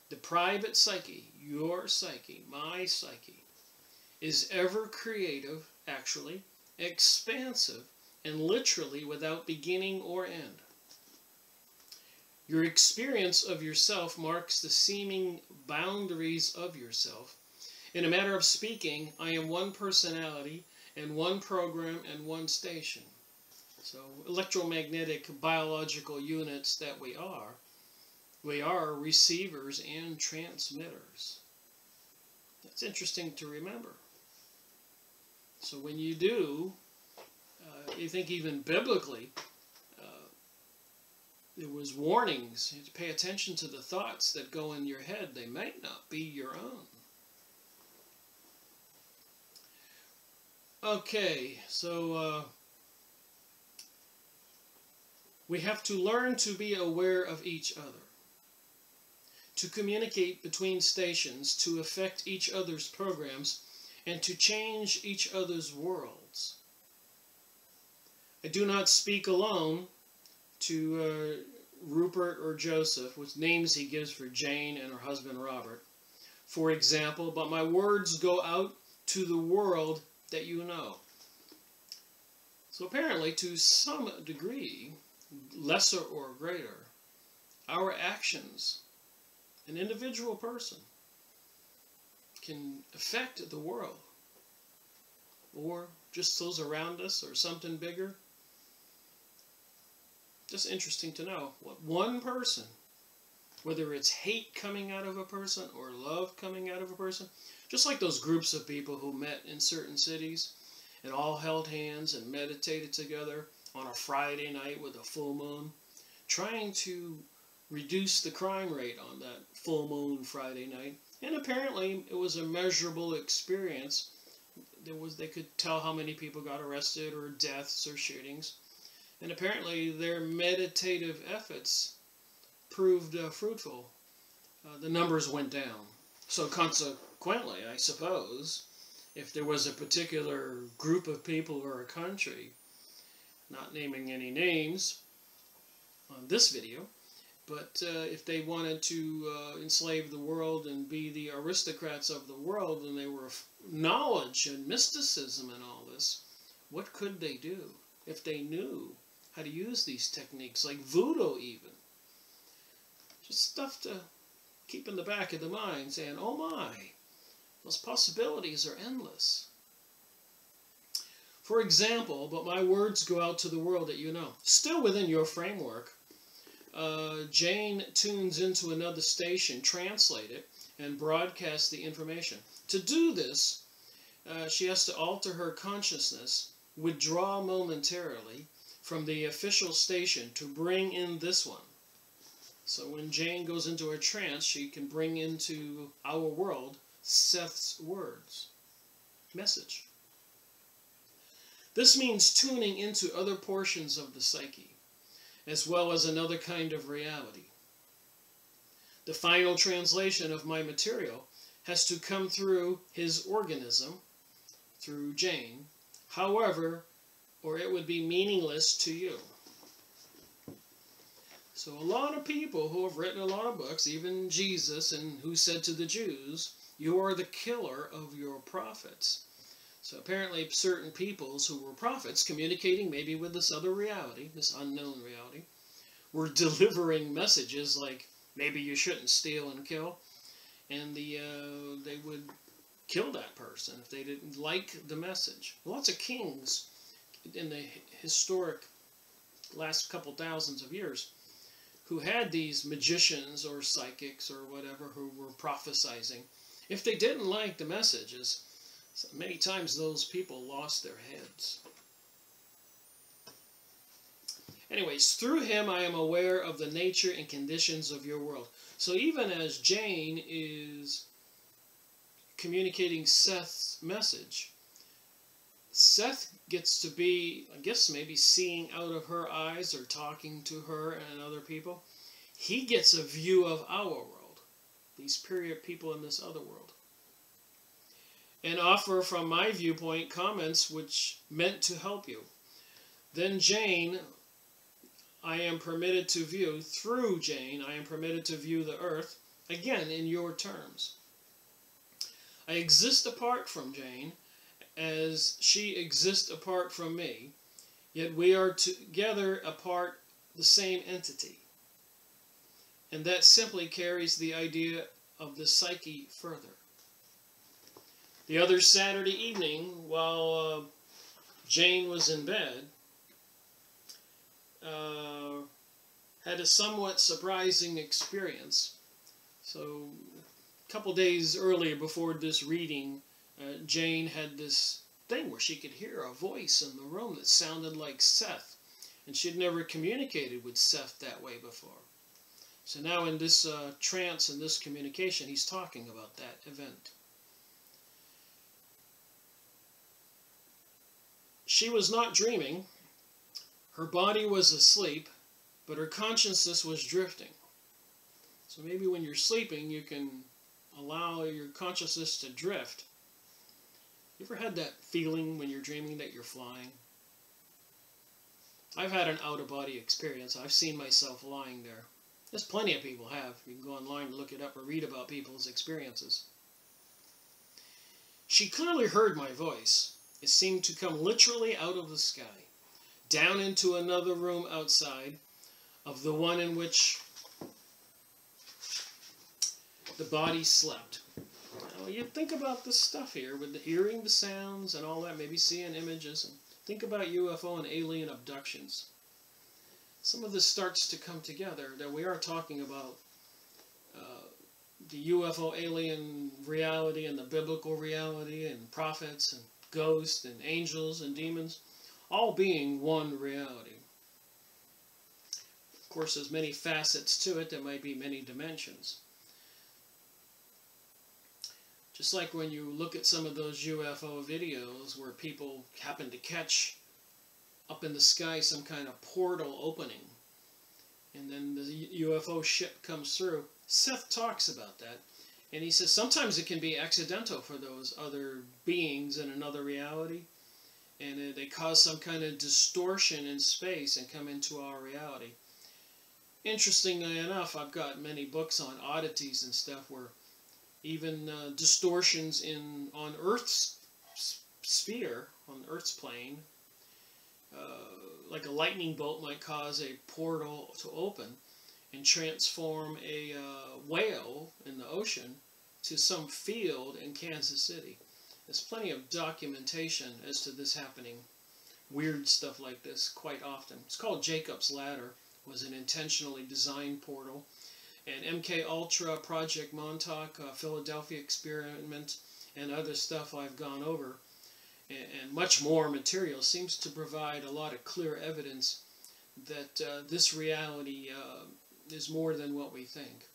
The private psyche, your psyche, my psyche, is ever creative, actually expansive, and literally without beginning or end. Your experience of yourself marks the seeming boundaries of yourself. In a manner of speaking, I am one personality and one program and one station. So electromagnetic biological units that we are receivers and transmitters. That's interesting to remember. So when you do, you think even biblically, there was warnings. You have to pay attention to the thoughts that go in your head. They might not be your own. Okay, so we have to learn to be aware of each other, to communicate between stations, to affect each other's programs, and to change each other's worlds. I do not speak alone to Rupert or Joseph, with names he gives for Jane and her husband Robert, for example, but my words go out to the world that you know. So apparently, to some degree, lesser or greater, our actions, an individual person, can affect the world, or just those around us, or something bigger. Just interesting to know what one person, whether it's hate coming out of a person or love coming out of a person, just like those groups of people who met in certain cities and all held hands and meditated together on a Friday night with a full moon, trying to reduce the crime rate on that full moon Friday night. And apparently it was a measurable experience. they could tell how many people got arrested or deaths or shootings. And apparently their meditative efforts proved fruitful. The numbers went down. So consequently, I suppose, if there was a particular group of people or a country, not naming any names on this video, but if they wanted to enslave the world and be the aristocrats of the world, and they were knowledge and mysticism and all this, what could they do if they knew how to use these techniques, like voodoo even? Just stuff to keep in the back of the mind, saying, oh my, those possibilities are endless. For example, but my words go out to the world that you know. Still within your framework, Jane tunes into another station, translate it, and broadcast the information. To do this, she has to alter her consciousness, withdraw momentarily from the official station to bring in this one. So when Jane goes into a trance, she can bring into our world Seth's words, message. This means tuning into other portions of the psyche, as well as another kind of reality. The final translation of my material has to come through his organism, through Jane, however, or it would be meaningless to you. So a lot of people who have written a lot of books, even Jesus, and who said to the Jews, you are the killer of your prophets. So apparently certain peoples who were prophets, communicating maybe with this other reality, this unknown reality, were delivering messages like, maybe you shouldn't steal and kill, and they would kill that person if they didn't like the message. Lots of kings in the historic last couple thousands of years who had these magicians or psychics or whatever who were prophesizing, if they didn't like the messages, many times those people lost their heads. Anyways, through him I am aware of the nature and conditions of your world. So even as Jane is communicating Seth's message, Seth gets to be, I guess maybe seeing out of her eyes or talking to her and other people. He gets a view of our world, these period people in this other world, and offer from my viewpoint comments which meant to help you. Then Jane, I am permitted to view, through Jane, I am permitted to view the earth, again in your terms. I exist apart from Jane, as she exists apart from me, yet we are together apart the same entity. And that simply carries the idea of the psyche further. The other Saturday evening, while Jane was in bed, had a somewhat surprising experience. So a couple days earlier before this reading, Jane had this thing where she could hear a voice in the room that sounded like Seth. And she had never communicated with Seth that way before. So now in this trance and this communication, he's talking about that event. She was not dreaming. Her body was asleep, but her consciousness was drifting. So maybe when you're sleeping, you can allow your consciousness to drift. You ever had that feeling when you're dreaming that you're flying? I've had an out-of-body experience. I've seen myself lying there. There's plenty of people have. You can go online and look it up or read about people's experiences. She clearly heard my voice. It seemed to come literally out of the sky, down into another room outside of the one in which the body slept. Now, you think about this stuff here, with the hearing the sounds and all that, maybe seeing images, and think about UFO and alien abductions. Some of this starts to come together, that we are talking about the UFO alien reality and the biblical reality and prophets and ghosts and angels and demons, all being one reality. Of course, there's many facets to it. There might be many dimensions. Just like when you look at some of those UFO videos where people happen to catch up in the sky some kind of portal opening, and then the UFO ship comes through. Seth talks about that, and he says sometimes it can be accidental for those other beings in another reality, and they cause some kind of distortion in space and come into our reality. Interestingly enough, I've got many books on oddities and stuff where even distortions on Earth's sphere, on Earth's plane, like a lightning bolt might cause a portal to open and transform a whale in the ocean to some field in Kansas City. There's plenty of documentation as to this happening. Weird stuff like this quite often. It's called Jacob's Ladder. It was an intentionally designed portal. And MK Ultra, Project Montauk, Philadelphia Experiment, and other stuff I've gone over, and much more material, seems to provide a lot of clear evidence that this reality is more than what we think,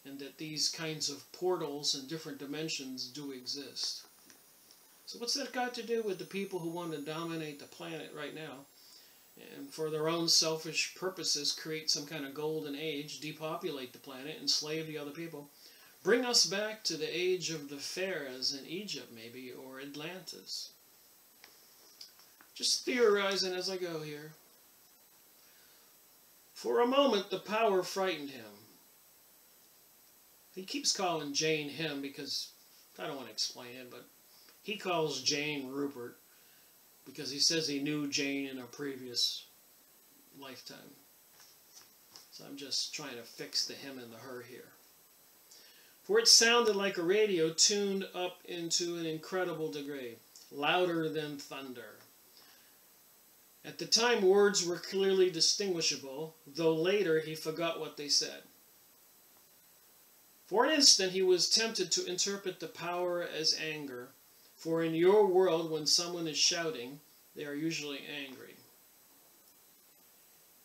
and that these kinds of portals in different dimensions do exist. So what's that got to do with the people who want to dominate the planet right now, and for their own selfish purposes create some kind of golden age, depopulate the planet, enslave the other people, bring us back to the age of the pharaohs in Egypt maybe, or Atlantis? Just theorizing as I go here. For a moment, the power frightened him. He keeps calling Jane him because, I don't want to explain it, but he calls Jane Rupert because he says he knew Jane in a previous lifetime. So I'm just trying to fix the him and the her here. For it sounded like a radio tuned up into an incredible degree, louder than thunder. At the time, words were clearly distinguishable, though later he forgot what they said. For an instant, he was tempted to interpret the power as anger, for in your world, when someone is shouting, they are usually angry.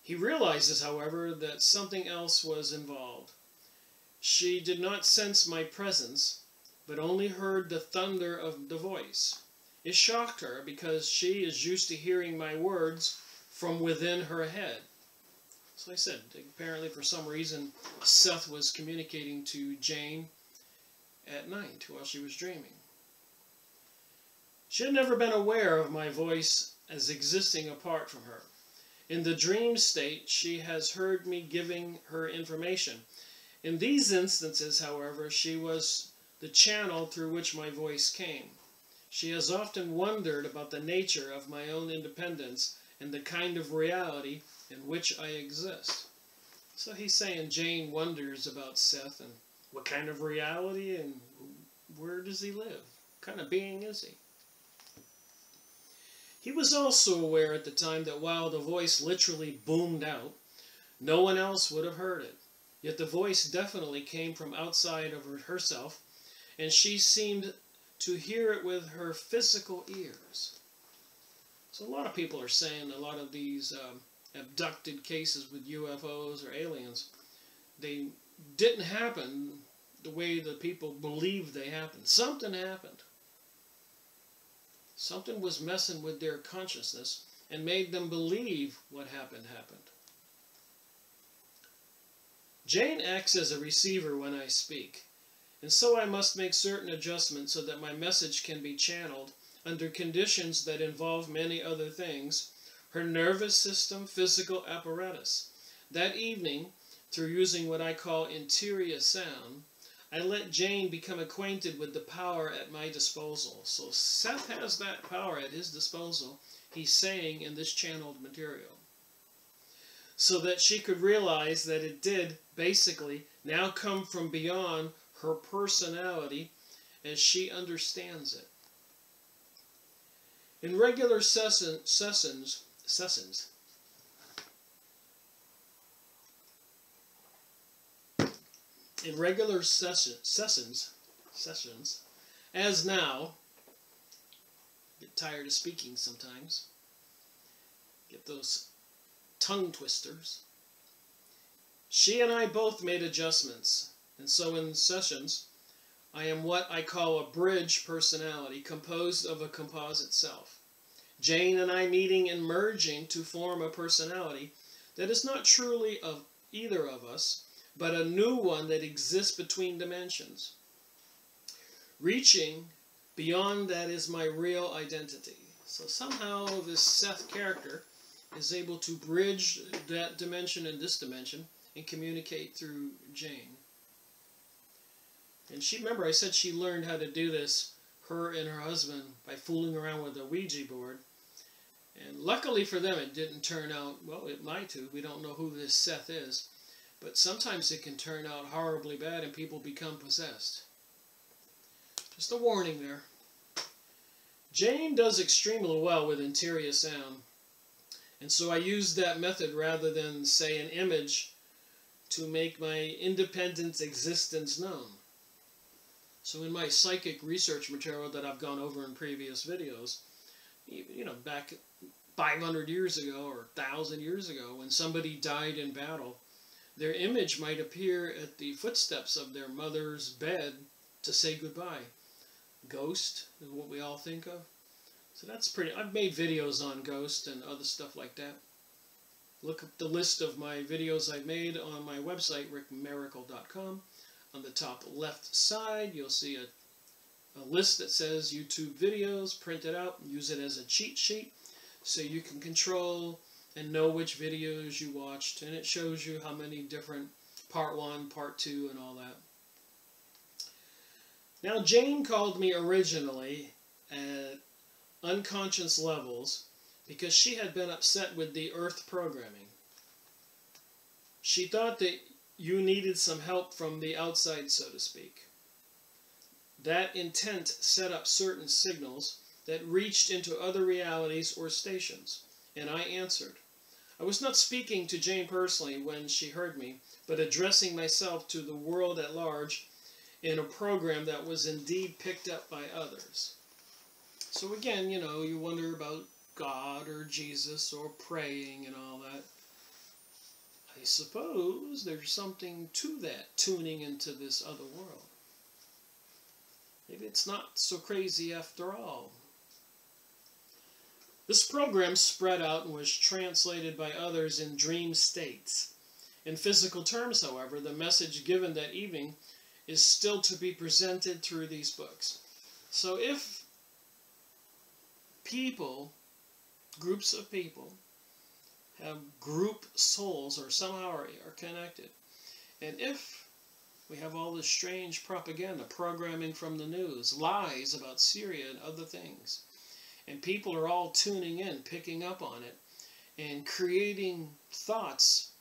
He realizes, however, that something else was involved. She did not sense my presence, but only heard the thunder of the voice. It shocked her because she is used to hearing my words from within her head. So I said, apparently for some reason, Seth was communicating to Jane at night while she was dreaming. She had never been aware of my voice as existing apart from her. In the dream state, she has heard me giving her information. In these instances, however, she was the channel through which my voice came. She has often wondered about the nature of my own independence and the kind of reality in which I exist. So he's saying Jane wonders about Seth and what kind of reality and where does he live? What kind of being is he? He was also aware at the time that while the voice literally boomed out, no one else would have heard it. Yet the voice definitely came from outside of herself, and she seemed to hear it with her physical ears. So a lot of people are saying a lot of these abducted cases with UFOs or aliens, they didn't happen the way the people believed they happened. Something happened. Something was messing with their consciousness and made them believe what happened. Jane acts as a receiver when I speak, and so I must make certain adjustments so that my message can be channeled under conditions that involve many other things: her nervous system, physical apparatus. That evening, through using what I call interior sound, I let Jane become acquainted with the power at my disposal. So Seth has that power at his disposal, he's saying in this channeled material, so that she could realize that it did basically now come from beyond her personality as she understands it. In regular sessions, as now, get tired of speaking sometimes, get those tongue twisters. She and I both made adjustments, and so in sessions, I am what I call a bridge personality composed of a composite self. Jane and I meeting and merging to form a personality that is not truly of either of us, but a new one that exists between dimensions. Reaching beyond that is my real identity. So somehow this Seth character is able to bridge that dimension and this dimension and communicate through Jane. And remember I said she learned how to do this, her and her husband, by fooling around with a Ouija board. And luckily for them it didn't turn out, well, it might have. We don't know who this Seth is. But sometimes it can turn out horribly bad and people become possessed. Just a warning there. Jane does extremely well with interior sound. And so I use that method rather than, say, an image to make my independent existence known. So in my psychic research material that I've gone over in previous videos, you know, back 500 years ago or 1,000 years ago, when somebody died in battle, their image might appear at the footsteps of their mother's bed to say goodbye. Ghost is what we all think of. So that's pretty... I've made videos on ghost and other stuff like that. Look up the list of my videos I've made on my website, rickmiracle.com. On the top left side, you'll see a list that says YouTube videos. Print it out and use it as a cheat sheet so you can control and know which videos you watched. And it shows you how many different part 1, part 2, and all that. Now, Jane called me originally at unconscious levels because she had been upset with the Earth programming. She thought that you needed some help from the outside, so to speak. That intent set up certain signals that reached into other realities or stations, and I answered. I was not speaking to Jane personally when she heard me, but addressing myself to the world at large in a program that was indeed picked up by others. So again, you know, you wonder about God or Jesus or praying and all that. I suppose there's something to that, tuning into this other world. Maybe it's not so crazy after all. This program spread out and was translated by others in dream states. In physical terms, however, the message given that evening is still to be presented through these books. So if people, groups of people, have group souls or somehow are connected, and if we have all this strange propaganda, programming from the news, lies about Syria and other things, and people are all tuning in, picking up on it, and creating thoughts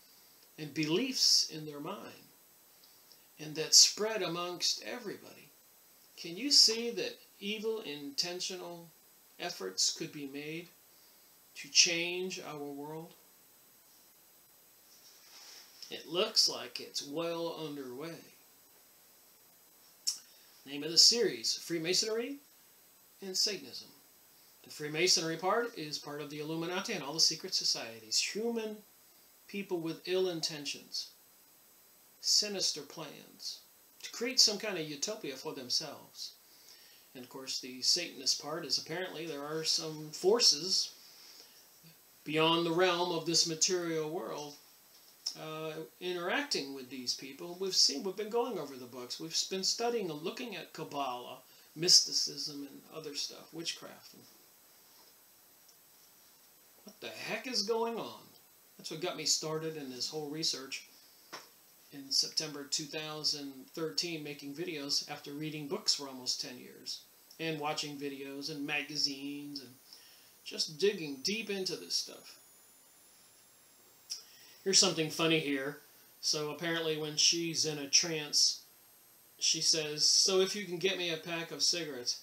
and beliefs in their mind, and that spread amongst everybody, can you see that evil intentional efforts could be made to change our world? It looks like it's well underway. Name of the series, Freemasonry and Satanism. The Freemasonry part is part of the Illuminati and all the secret societies. Human people with ill intentions, sinister plans, to create some kind of utopia for themselves. And of course the Satanist part is apparently there are some forces beyond the realm of this material world interacting with these people. We've been going over the books. We've been studying and looking at Kabbalah, mysticism, and other stuff, witchcraft. What the heck is going on? That's what got me started in this whole research in September 2013, making videos after reading books for almost 10 years and watching videos and magazines and just digging deep into this stuff. Here's something funny here. So apparently when she's in a trance, she says, so if you can get me a pack of cigarettes.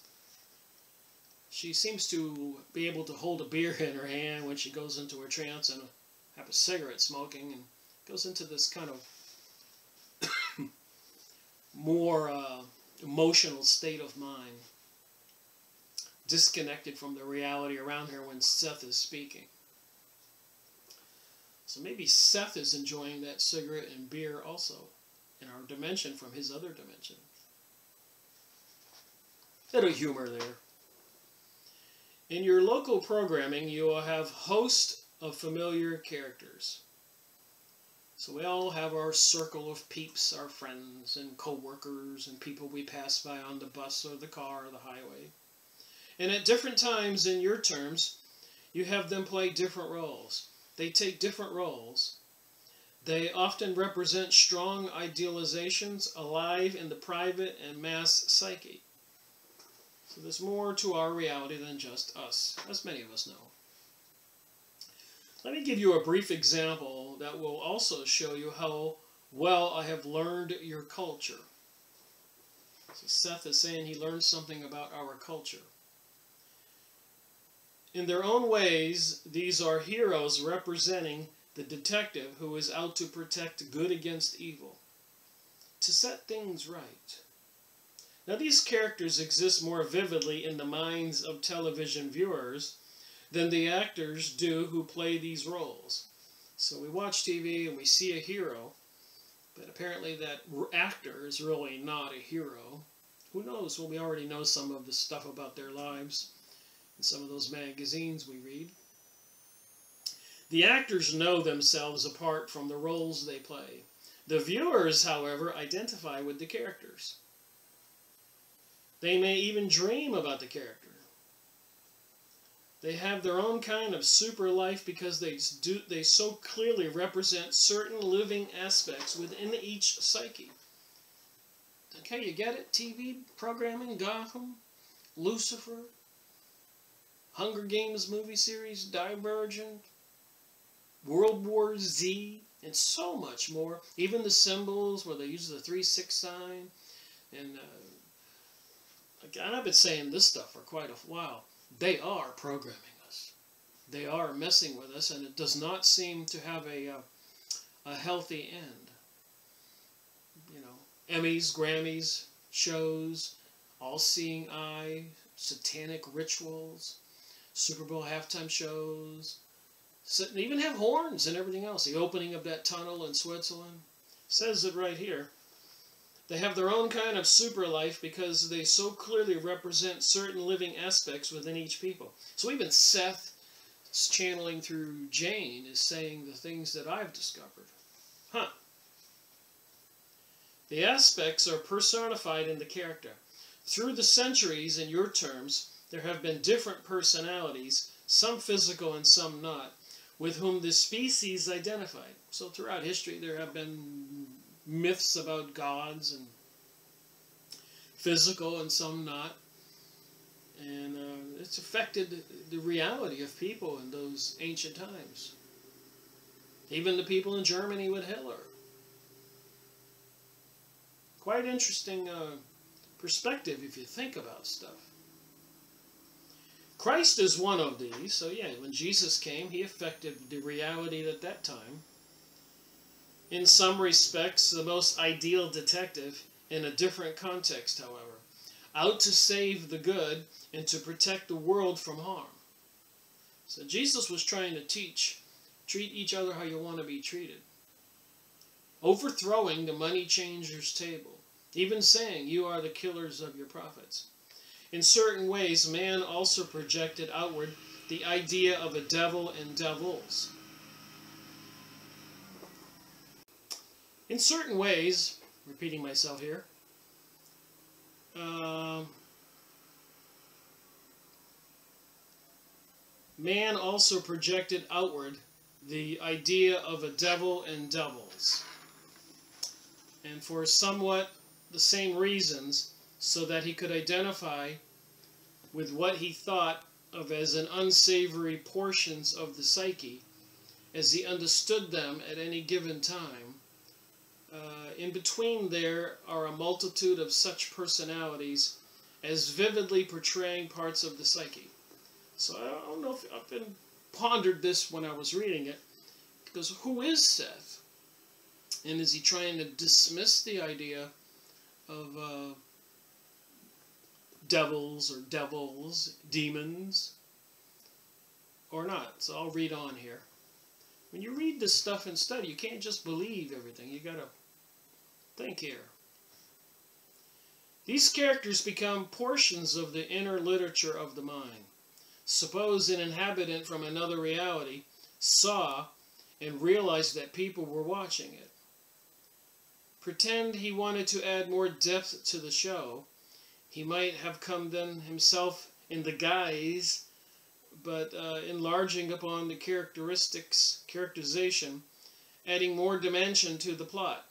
She seems to be able to hold a beer in her hand when she goes into her trance and have a cigarette smoking, and goes into this kind of more emotional state of mind, disconnected from the reality around her when Seth is speaking. So maybe Seth is enjoying that cigarette and beer also in our dimension from his other dimension. bit of humor there. In your local programming, you will have hosts of familiar characters. So we all have our circle of peeps, our friends and co-workers and people we pass by on the bus or the car or the highway. And at different times in your terms, you have them play different roles. They take different roles. They often represent strong idealizations alive in the private and mass psyche. So there's more to our reality than just us, as many of us know. Let me give you a brief example that will also show you how well I have learned your culture. So Seth is saying he learned something about our culture. In their own ways, these are heroes representing the detective who is out to protect good against evil, to set things right. Now, these characters exist more vividly in the minds of television viewers than the actors do who play these roles. So we watch TV and we see a hero, but apparently that actor is really not a hero. Who knows? Well, we already know some of the stuff about their lives in some of those magazines we read. The actors know themselves apart from the roles they play. The viewers, however, identify with the characters. They may even dream about the character. They have their own kind of super life because they so clearly represent certain living aspects within each psyche. Okay, you get it? TV programming, Gotham, Lucifer, Hunger Games movie series, Divergent, World War Z, and so much more. Even the symbols where they use the 3-6 sign. And I've been saying this stuff for quite a while. They are programming us. They are messing with us, and it does not seem to have a healthy end. You know, Emmys, Grammys, shows, all-seeing eye, satanic rituals, Super Bowl halftime shows, they even have horns and everything else. The opening of that tunnel in Switzerland says it right here. They have their own kind of super life because they so clearly represent certain living aspects within each people. So even Seth, channeling through Jane, is saying the things that I've discovered. Huh. The aspects are personified in the character. Through the centuries, in your terms, there have been different personalities, some physical and some not, with whom the species identified. So throughout history, there have been myths about gods, and physical and some not. And it's affected the reality of people in those ancient times. Even the people in Germany with Hitler. Quite interesting perspective if you think about stuff. Christ is one of these, so yeah, when Jesus came, he affected the reality at that time. In some respects, the most ideal detective in a different context, however, out to save the good and to protect the world from harm. So Jesus was trying to teach, treat each other how you want to be treated. Overthrowing the money changers' table, even saying, you are the killers of your prophets. In certain ways, man also projected outward the idea of a devil and devils. In certain ways, repeating myself here, man also projected outward the idea of a devil and devils. And for somewhat the same reasons, so that he could identify with what he thought of as an unsavory portions of the psyche, as he understood them at any given time. In between there are a multitude of such personalities as vividly portraying parts of the psyche. So I don't know if I've been pondered this when I was reading it, because who is Seth? And is he trying to dismiss the idea of devils or devils, demons, or not? So I'll read on here. When you read this stuff and study, you can't just believe everything. You got to think here. These characters become portions of the inner literature of the mind. Suppose an inhabitant from another reality saw and realized that people were watching it. Pretend he wanted to add more depth to the show. He might have come then himself in the guise, but enlarging upon the characterization, adding more dimension to the plot.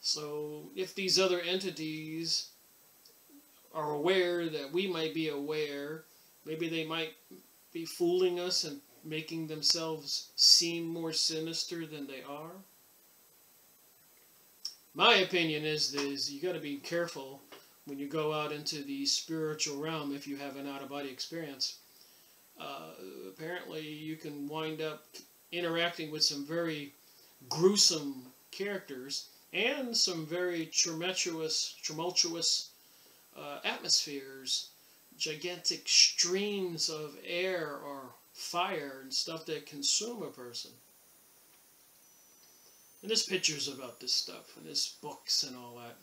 So if these other entities are aware that we might be aware, maybe they might be fooling us and making themselves seem more sinister than they are. My opinion is you got to be careful when you go out into the spiritual realm if you have an out-of-body experience. Apparently you can wind up interacting with some very gruesome characters and some very tumultuous atmospheres, gigantic streams of air or fire and stuff that consume a person. And there's pictures about this stuff, and there's books and all that.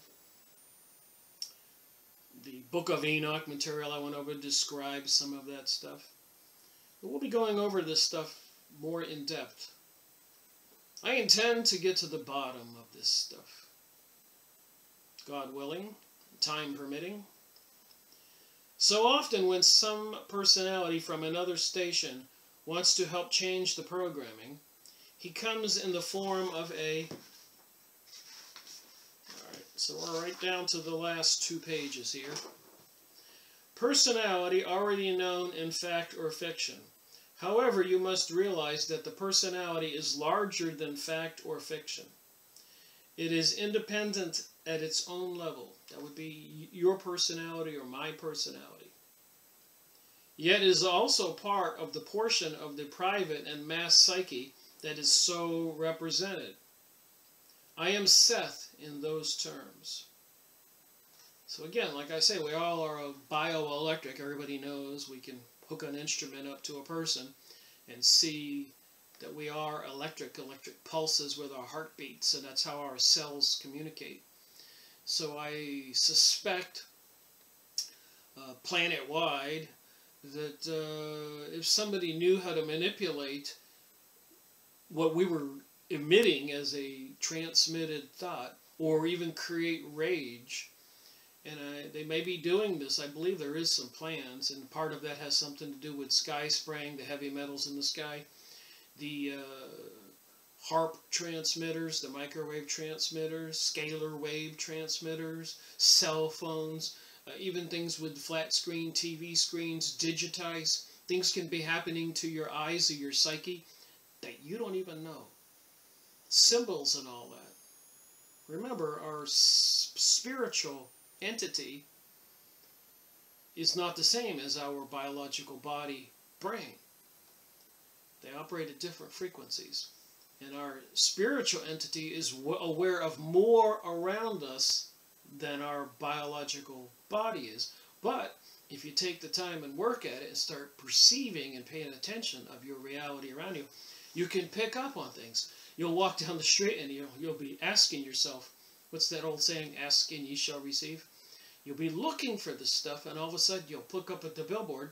The Book of Enoch material I went over describes some of that stuff. But we'll be going over this stuff more in depth. I intend to get to the bottom of this stuff, God willing, time permitting. So often when some personality from another station wants to help change the programming, he comes in the form of a... Alright, so we're right down to the last 2 pages here. Personality already known in fact or fiction. However, you must realize that the personality is larger than fact or fiction. It is independent at its own level. That would be your personality or my personality. Yet it is also part of the portion of the private and mass psyche that is so represented. I am Seth in those terms. So again, like I say, we all are a bioelectric. Everybody knows we can hook an instrument up to a person and see that we are electric pulses with our heartbeats, and that's how our cells communicate. So I suspect, planet-wide, that if somebody knew how to manipulate what we were emitting as a transmitted thought, or even create rage, and they may be doing this. I believe there is some plans, and part of that has something to do with sky spraying, the heavy metals in the sky, the HARP transmitters, the microwave transmitters, scalar wave transmitters, cell phones, even things with flat screen TV screens, digitized. Things can be happening to your eyes or your psyche that you don't even know. Symbols and all that. Remember, our spiritual entity is not the same as our biological body brain. They operate at different frequencies. And our spiritual entity is aware of more around us than our biological body is. But if you take the time and work at it and start perceiving and paying attention of your reality around you, you can pick up on things. You'll walk down the street and you'll be asking yourself, what's that old saying, ask and ye shall receive? You'll be looking for this stuff, and all of a sudden you'll look up at the billboard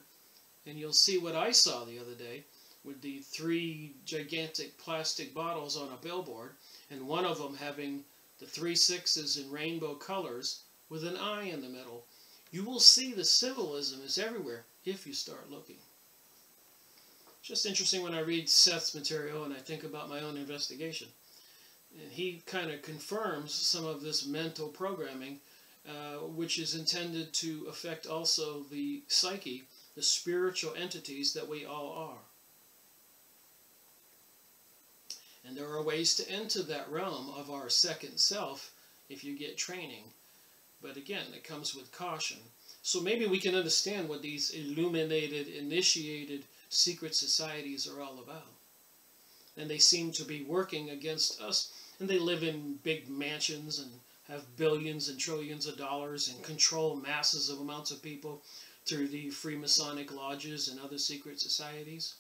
and you'll see what I saw the other day with the 3 gigantic plastic bottles on a billboard, and one of them having the 3 6s in rainbow colors with an eye in the middle. You will see the symbolism is everywhere if you start looking. It's just interesting when I read Seth's material and I think about my own investigation. And he kind of confirms some of this mental programming, which is intended to affect also the psyche, the spiritual entities that we all are. And there are ways to enter that realm of our second self if you get training. But again, it comes with caution. So maybe we can understand what these illuminated, initiated secret societies are all about. And they seem to be working against us. And they live in big mansions and have billions and trillions of dollars and control masses of amounts of people through the Freemasonic lodges and other secret societies.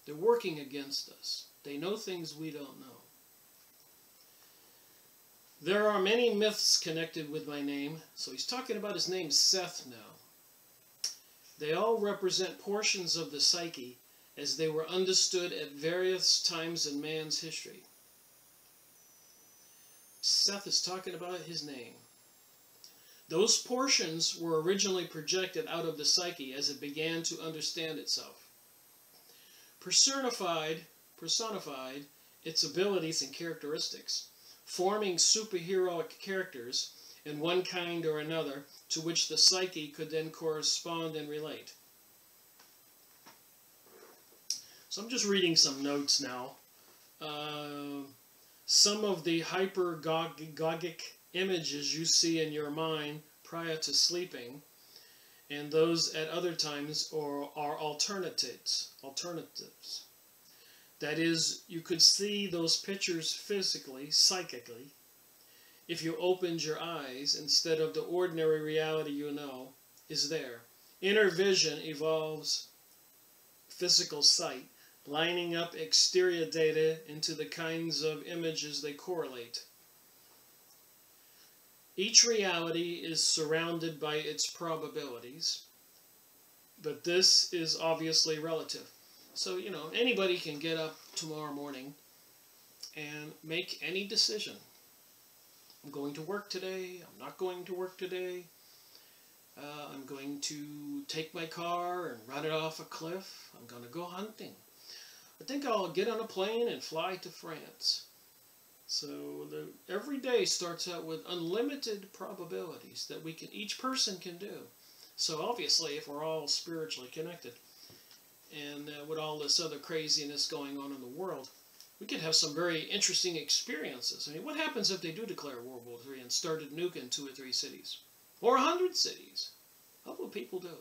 They're working against us. They know things we don't know. There are many myths connected with my name. So he's talking about his name Seth now. They all represent portions of the psyche as they were understood at various times in man's history. Seth is talking about his name. Those portions were originally projected out of the psyche as it began to understand itself. Personified its abilities and characteristics, forming superheroic characters in one kind or another to which the psyche could then correspond and relate. So I'm just reading some notes now. Some of the hypergogic images you see in your mind prior to sleeping, and those at other times are alternatives. That is, you could see those pictures physically, psychically, if you opened your eyes instead of the ordinary reality you know is there. Inner vision evolves physical sight, lining up exterior data into the kinds of images they correlate. Each reality is surrounded by its probabilities, but this is obviously relative. So, you know, anybody can get up tomorrow morning and make any decision. I'm going to work today, I'm not going to work today, I'm going to take my car and run it off a cliff, I'm going to go hunting. I think I'll get on a plane and fly to France. So every day starts out with unlimited probabilities that each person can do. So obviously, if we're all spiritually connected, and with all this other craziness going on in the world, we could have some very interesting experiences. I mean, what happens if they do declare World War III and started nuking 2 or 3 cities? Or 100 cities? What would people do?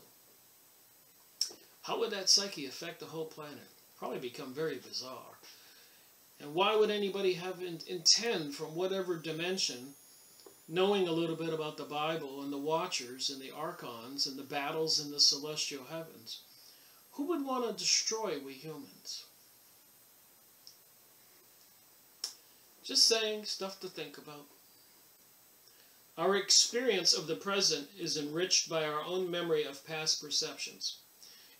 How would that psyche affect the whole planet? Probably become very bizarre. And why would anybody have intend from whatever dimension, knowing a little bit about the Bible and the Watchers and the Archons and the battles in the celestial heavens, who would want to destroy we humans? Just saying, stuff to think about. Our experience of the present is enriched by our own memory of past perceptions.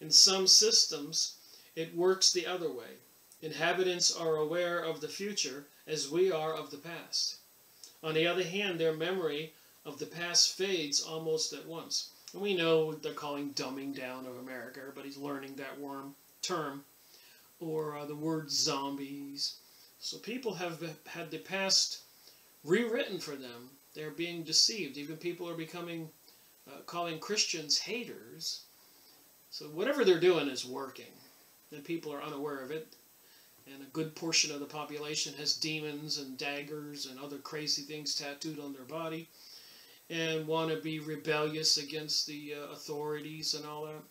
In some systems, it works the other way. Inhabitants are aware of the future as we are of the past. On the other hand, their memory of the past fades almost at once. And we know what they're calling dumbing down of America. Everybody's learning that term. Or the word zombies. So people have had the past rewritten for them. They're being deceived. Even people are becoming, calling Christians haters. So whatever they're doing is working. And people are unaware of it. And a good portion of the population has demons and daggers and other crazy things tattooed on their body. And want to be rebellious against the authorities and all that.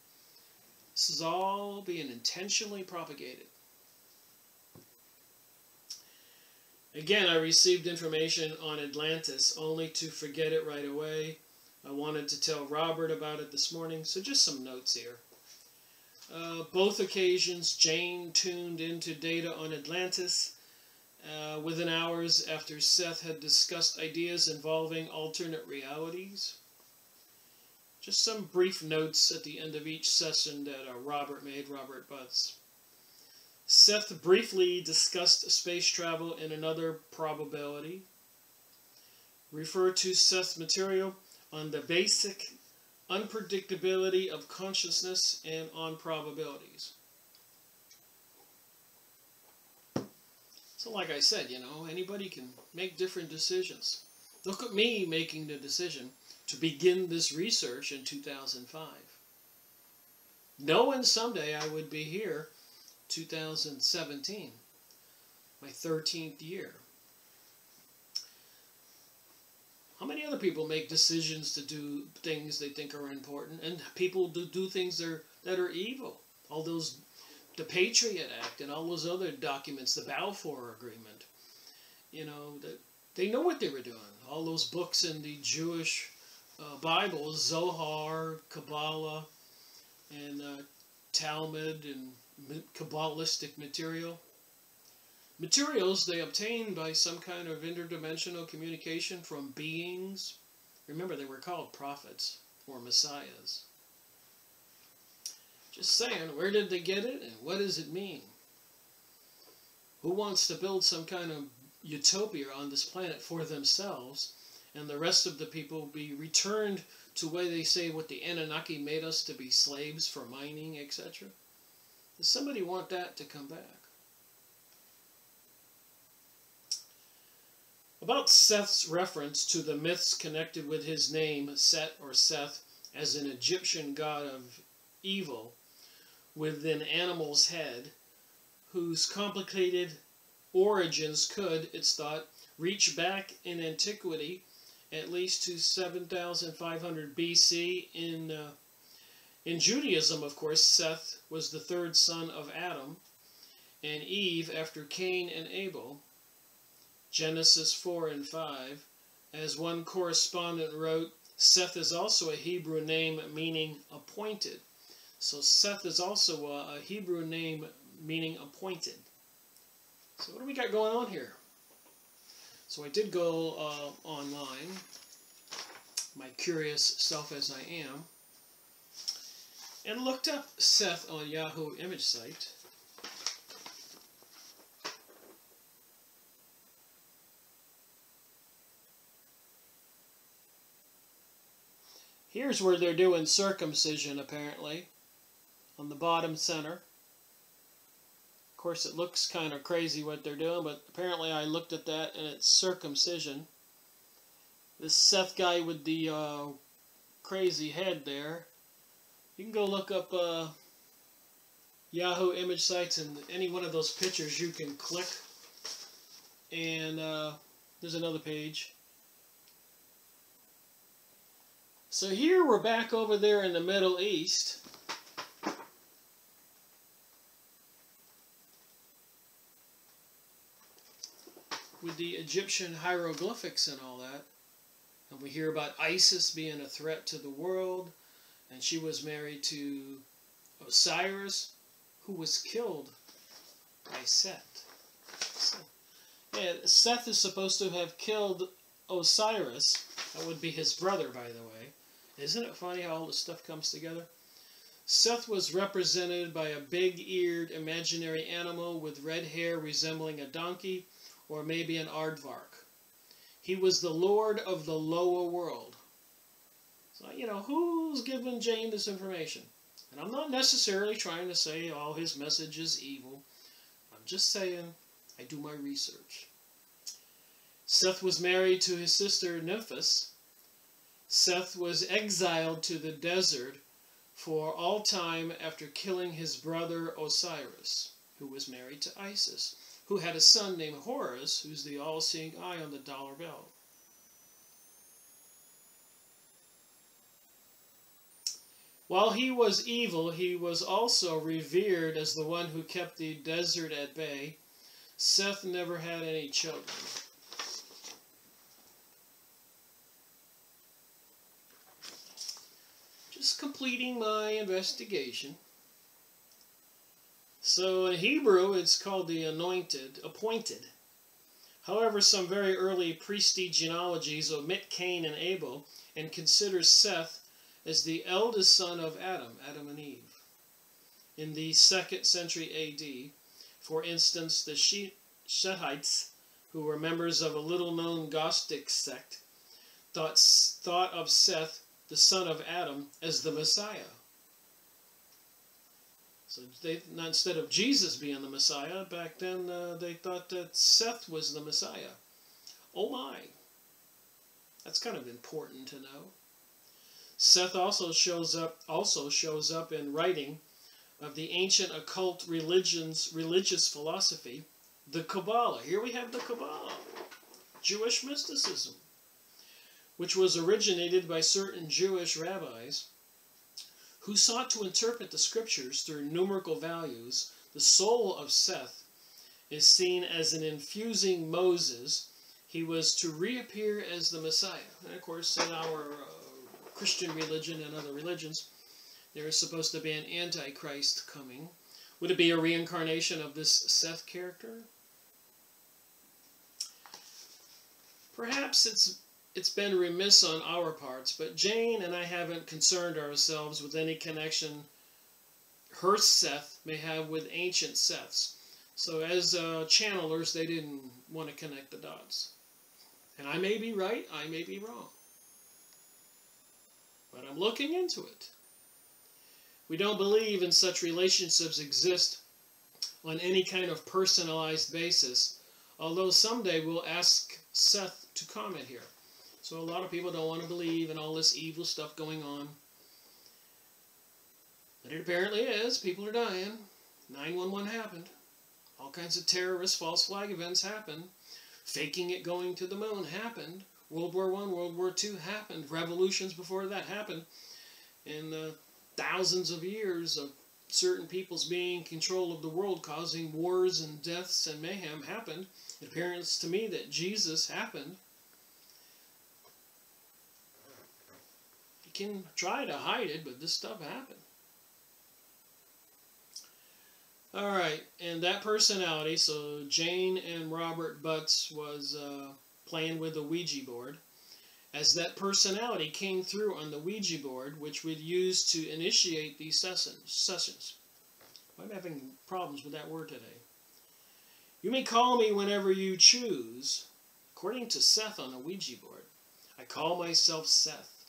This is all being intentionally propagated. Again, I received information on Atlantis only to forget it right away. I wanted to tell Robert about it this morning, so just some notes here. Both occasions, Jane tuned into data on Atlantis within hours after Seth had discussed ideas involving alternate realities. Just some brief notes at the end of each session that Robert made, Robert Butts. Seth briefly discussed space travel and another probability. Refer to Seth's material on the basic unpredictability of consciousness and on probabilities. So like I said, you know, anybody can make different decisions. Look at me making the decision to begin this research in 2005. Knowing someday I would be here 2017, my 13th year. How many other people make decisions to do things they think are important, and people do things that are evil? All those, the Patriot Act and all those other documents, the Balfour Agreement, you know, they know what they were doing. All those books in the Jewish Bible, Zohar, Kabbalah, and Talmud, and Kabbalistic material. materials they obtained by some kind of interdimensional communication from beings. Remember, they were called prophets or messiahs. Just saying, where did they get it and what does it mean? Who wants to build some kind of utopia on this planet for themselves and the rest of the people be returned to where they say what the Anunnaki made us to be slaves for mining, etc.? Does somebody want that to come back? About Seth's reference to the myths connected with his name, Set or Seth, as an Egyptian god of evil with an animal's head, whose complicated origins could, it's thought, reach back in antiquity at least to 7,500 BC. In Judaism, of course, Seth was the third son of Adam and Eve after Cain and Abel. Genesis 4 and 5. As one correspondent wrote, Seth is also a Hebrew name meaning appointed. So Seth is also a Hebrew name meaning appointed. So what do we got going on here? So I did go online, my curious self as I am, and looked up Seth on Yahoo image site. Here's where they're doing circumcision, apparently, on the bottom center. Of course, it looks kind of crazy what they're doing, but apparently I looked at that and it's circumcision. This Seth guy with the crazy head there. You can go look up Yahoo image sites, and any one of those pictures you can click. And there's another page. So here we're back over there in the Middle East. With the Egyptian hieroglyphics and all that. And we hear about Isis being a threat to the world. And she was married to Osiris, who was killed by Seth. So, yeah, Seth is supposed to have killed Osiris. That would be his brother, by the way. Isn't it funny how all this stuff comes together? Seth was represented by a big-eared imaginary animal with red hair resembling a donkey, or maybe an aardvark. He was the lord of the lower world. So, you know, who's giving Jane this information? And I'm not necessarily trying to say all his message is evil. I'm just saying I do my research. Seth was married to his sister Nymphis. Seth was exiled to the desert for all time after killing his brother Osiris, who was married to Isis, who had a son named Horus, who's the all-seeing eye on the dollar bill. While he was evil, he was also revered as the one who kept the desert at bay. Seth never had any children. Just completing my investigation. So in Hebrew, it's called the appointed. However, some very early priestly genealogies omit Cain and Abel and consider Seth as the eldest son of Adam and Eve. In the 2nd century A.D., for instance, the Shethites, who were members of a little-known Gnostic sect, thought of Seth, the son of Adam, as the Messiah. So instead of Jesus being the Messiah, back then they thought that Seth was the Messiah. Oh my! That's kind of important to know. Seth also shows up in writing of the ancient occult religious philosophy, the Kabbalah. Here we have the Kabbalah, Jewish mysticism, which was originated by certain Jewish rabbis who sought to interpret the scriptures through numerical values. The soul of Seth is seen as an infusing Moses. He was to reappear as the Messiah. And of course, in our Christian religion and other religions, there is supposed to be an Antichrist coming. Would it be a reincarnation of this Seth character? Perhaps it's been remiss on our parts, but Jane and I haven't concerned ourselves with any connection her Seth may have with ancient Seths. So as channelers, they didn't want to connect the dots. And I may be right, I may be wrong. But I'm looking into it. We don't believe in such relationships exist on any kind of personalized basis, although someday we'll ask Seth to comment here. So a lot of people don't want to believe in all this evil stuff going on. But it apparently is. People are dying. 9/11 happened. All kinds of terrorist false flag events happened. Faking it going to the moon happened. World War I, World War II happened. Revolutions before that happened. And thousands of years of certain peoples being in control of the world, causing wars and deaths and mayhem happened. It appears to me that Jesus happened. You can try to hide it, but this stuff happened. Alright, and that personality, so Jane and Robert Butts was playing with the Ouija board. As that personality came through on the Ouija board, which we'd use to initiate these sessions. I'm having problems with that word today. You may call me whenever you choose. According to Seth on the Ouija board, I call myself Seth.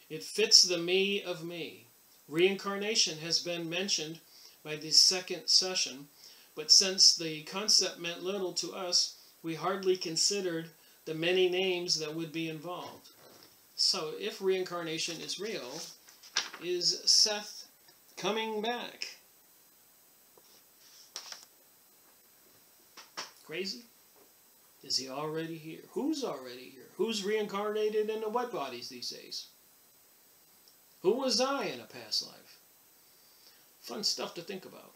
It fits the me of me. Reincarnation has been mentioned by the second session, but since the concept meant little to us, we hardly considered the many names that would be involved. So if reincarnation is real, is Seth coming back? Crazy? Is he already here? Who's already here? Who's reincarnated into what bodies these days? Who was I in a past life? Fun stuff to think about.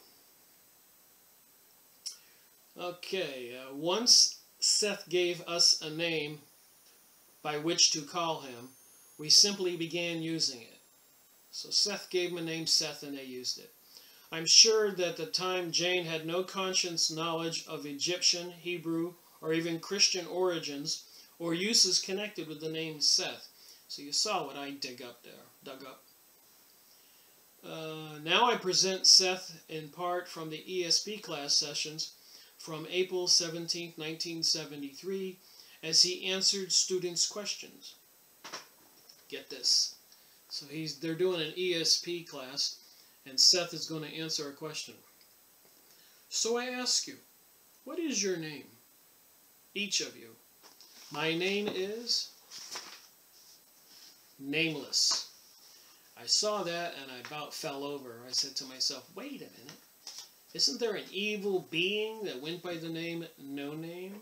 Okay, once Seth gave us a name by which to call him, we simply began using it. So Seth gave him a name Seth and they used it. I'm sure that at the time Jane had no conscious knowledge of Egyptian, Hebrew, or even Christian origins or uses connected with the name Seth. So you saw what I dug up. Now I present Seth in part from the ESP class sessions from April 17, 1973, as he answered students' questions. Get this. So they're doing an ESP class, and Seth is going to answer a question. So I ask you, what is your name? Each of you. My name is Nameless. I saw that and I about fell over. I said to myself, wait a minute. Isn't there an evil being that went by the name No Name?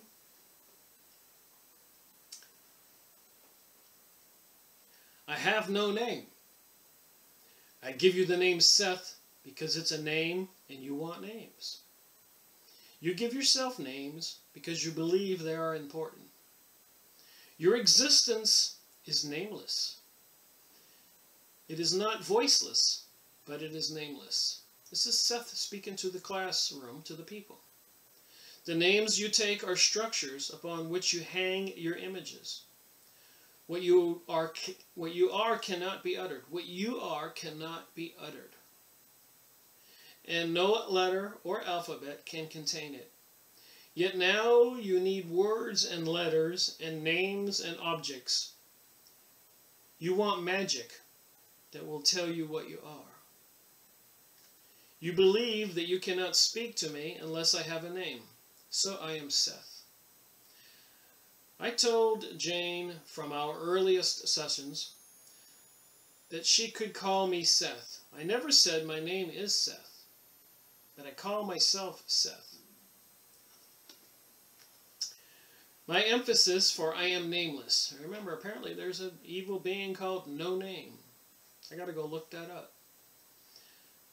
I have no name. I give you the name Seth because it's a name and you want names. You give yourself names because you believe they are important. Your existence is nameless. It is not voiceless, but it is nameless. This is Seth speaking to the classroom, to the people. The names you take are structures upon which you hang your images. What you are cannot be uttered. What you are cannot be uttered. And no letter or alphabet can contain it. Yet now you need words and letters and names and objects. You want magic that will tell you what you are. You believe that you cannot speak to me unless I have a name. So I am Seth. I told Jane from our earliest sessions that she could call me Seth. I never said my name is Seth, but I call myself Seth. My emphasis for I am nameless. Remember, apparently there's an evil being called No Name. I got to go look that up.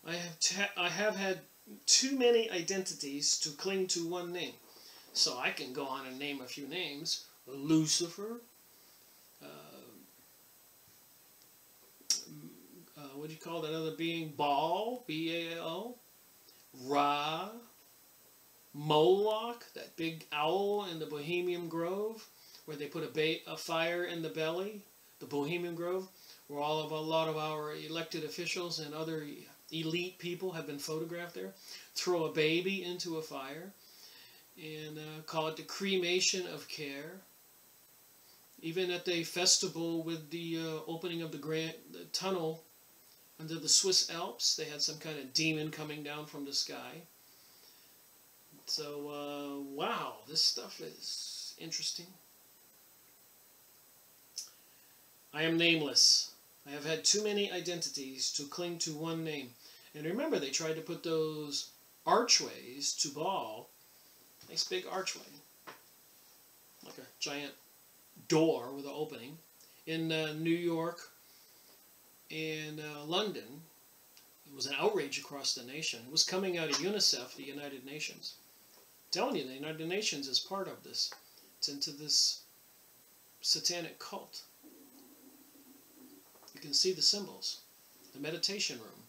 I have had too many identities to cling to one name. So I can go on and name a few names. Lucifer. What do you call that other being? Baal. B-A-L. Ra. Moloch. That big owl in the Bohemian Grove. where they put a fire in the belly, the Bohemian Grove, where a lot of our elected officials and other elite people have been photographed there, throw a baby into a fire, and call it the cremation of care. Even at the festival with the opening of the tunnel under the Swiss Alps, they had some kind of demon coming down from the sky. So, wow, this stuff is interesting. I am nameless. I have had too many identities to cling to one name. And remember, they tried to put those archways to Baal. Nice big archway. Like a giant door with an opening. In New York and London, it was an outrage across the nation. It was coming out of UNICEF, the United Nations. I'm telling you, the United Nations is part of this. It's into this satanic cult. You can see the symbols. The meditation room.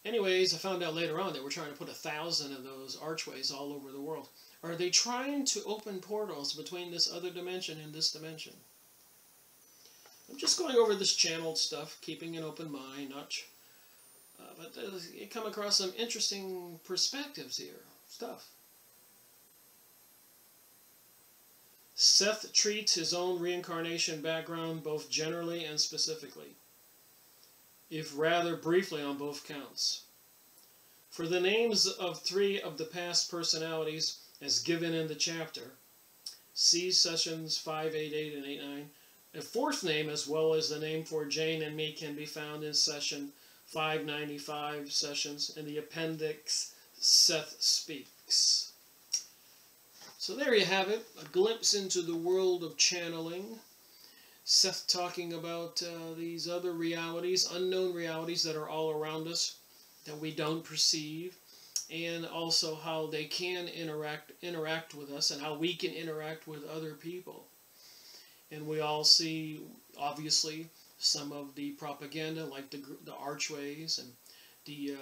Anyways, I found out later on they were trying to put 1,000 of those archways all over the world. Are they trying to open portals between this other dimension and this dimension? I'm just going over this channeled stuff, keeping an open mind, but you come across some interesting perspectives here. Stuff. Seth treats his own reincarnation background both generally and specifically, if rather briefly on both counts. For the names of 3 of the past personalities, as given in the chapter, see sessions 588 and 89, a 4th name as well as the name for Jane and me can be found in session 595 sessions in the appendix Seth Speaks. So there you have it, a glimpse into the world of channeling. Seth talking about these other realities, unknown realities that are all around us that we don't perceive, and also how they can interact with us and how we can interact with other people. And we all see, obviously, some of the propaganda, like the archways and the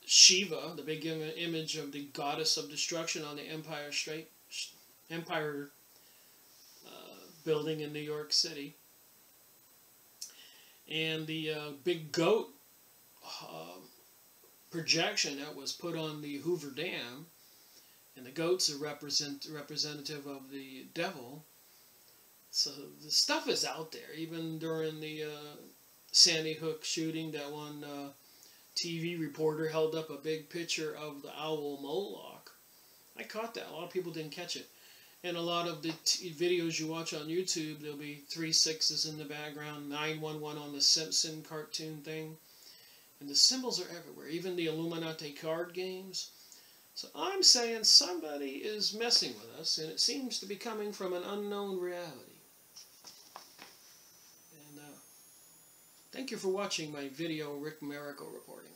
Shiva, the big image of the goddess of destruction on the Empire building in New York City, and the big goat projection that was put on the Hoover Dam, and the goat's a representative of the devil. So the stuff is out there. Even during the Sandy Hook shooting, that one TV reporter held up a big picture of the owl Moloch. I caught that. A lot of people didn't catch it. And a lot of the videos you watch on YouTube, there'll be 3 6s in the background, 911 on the Simpson cartoon thing. And the symbols are everywhere, even the Illuminati card games. So I'm saying somebody is messing with us, and it seems to be coming from an unknown reality. And thank you for watching my video, Rick Miracle reporting.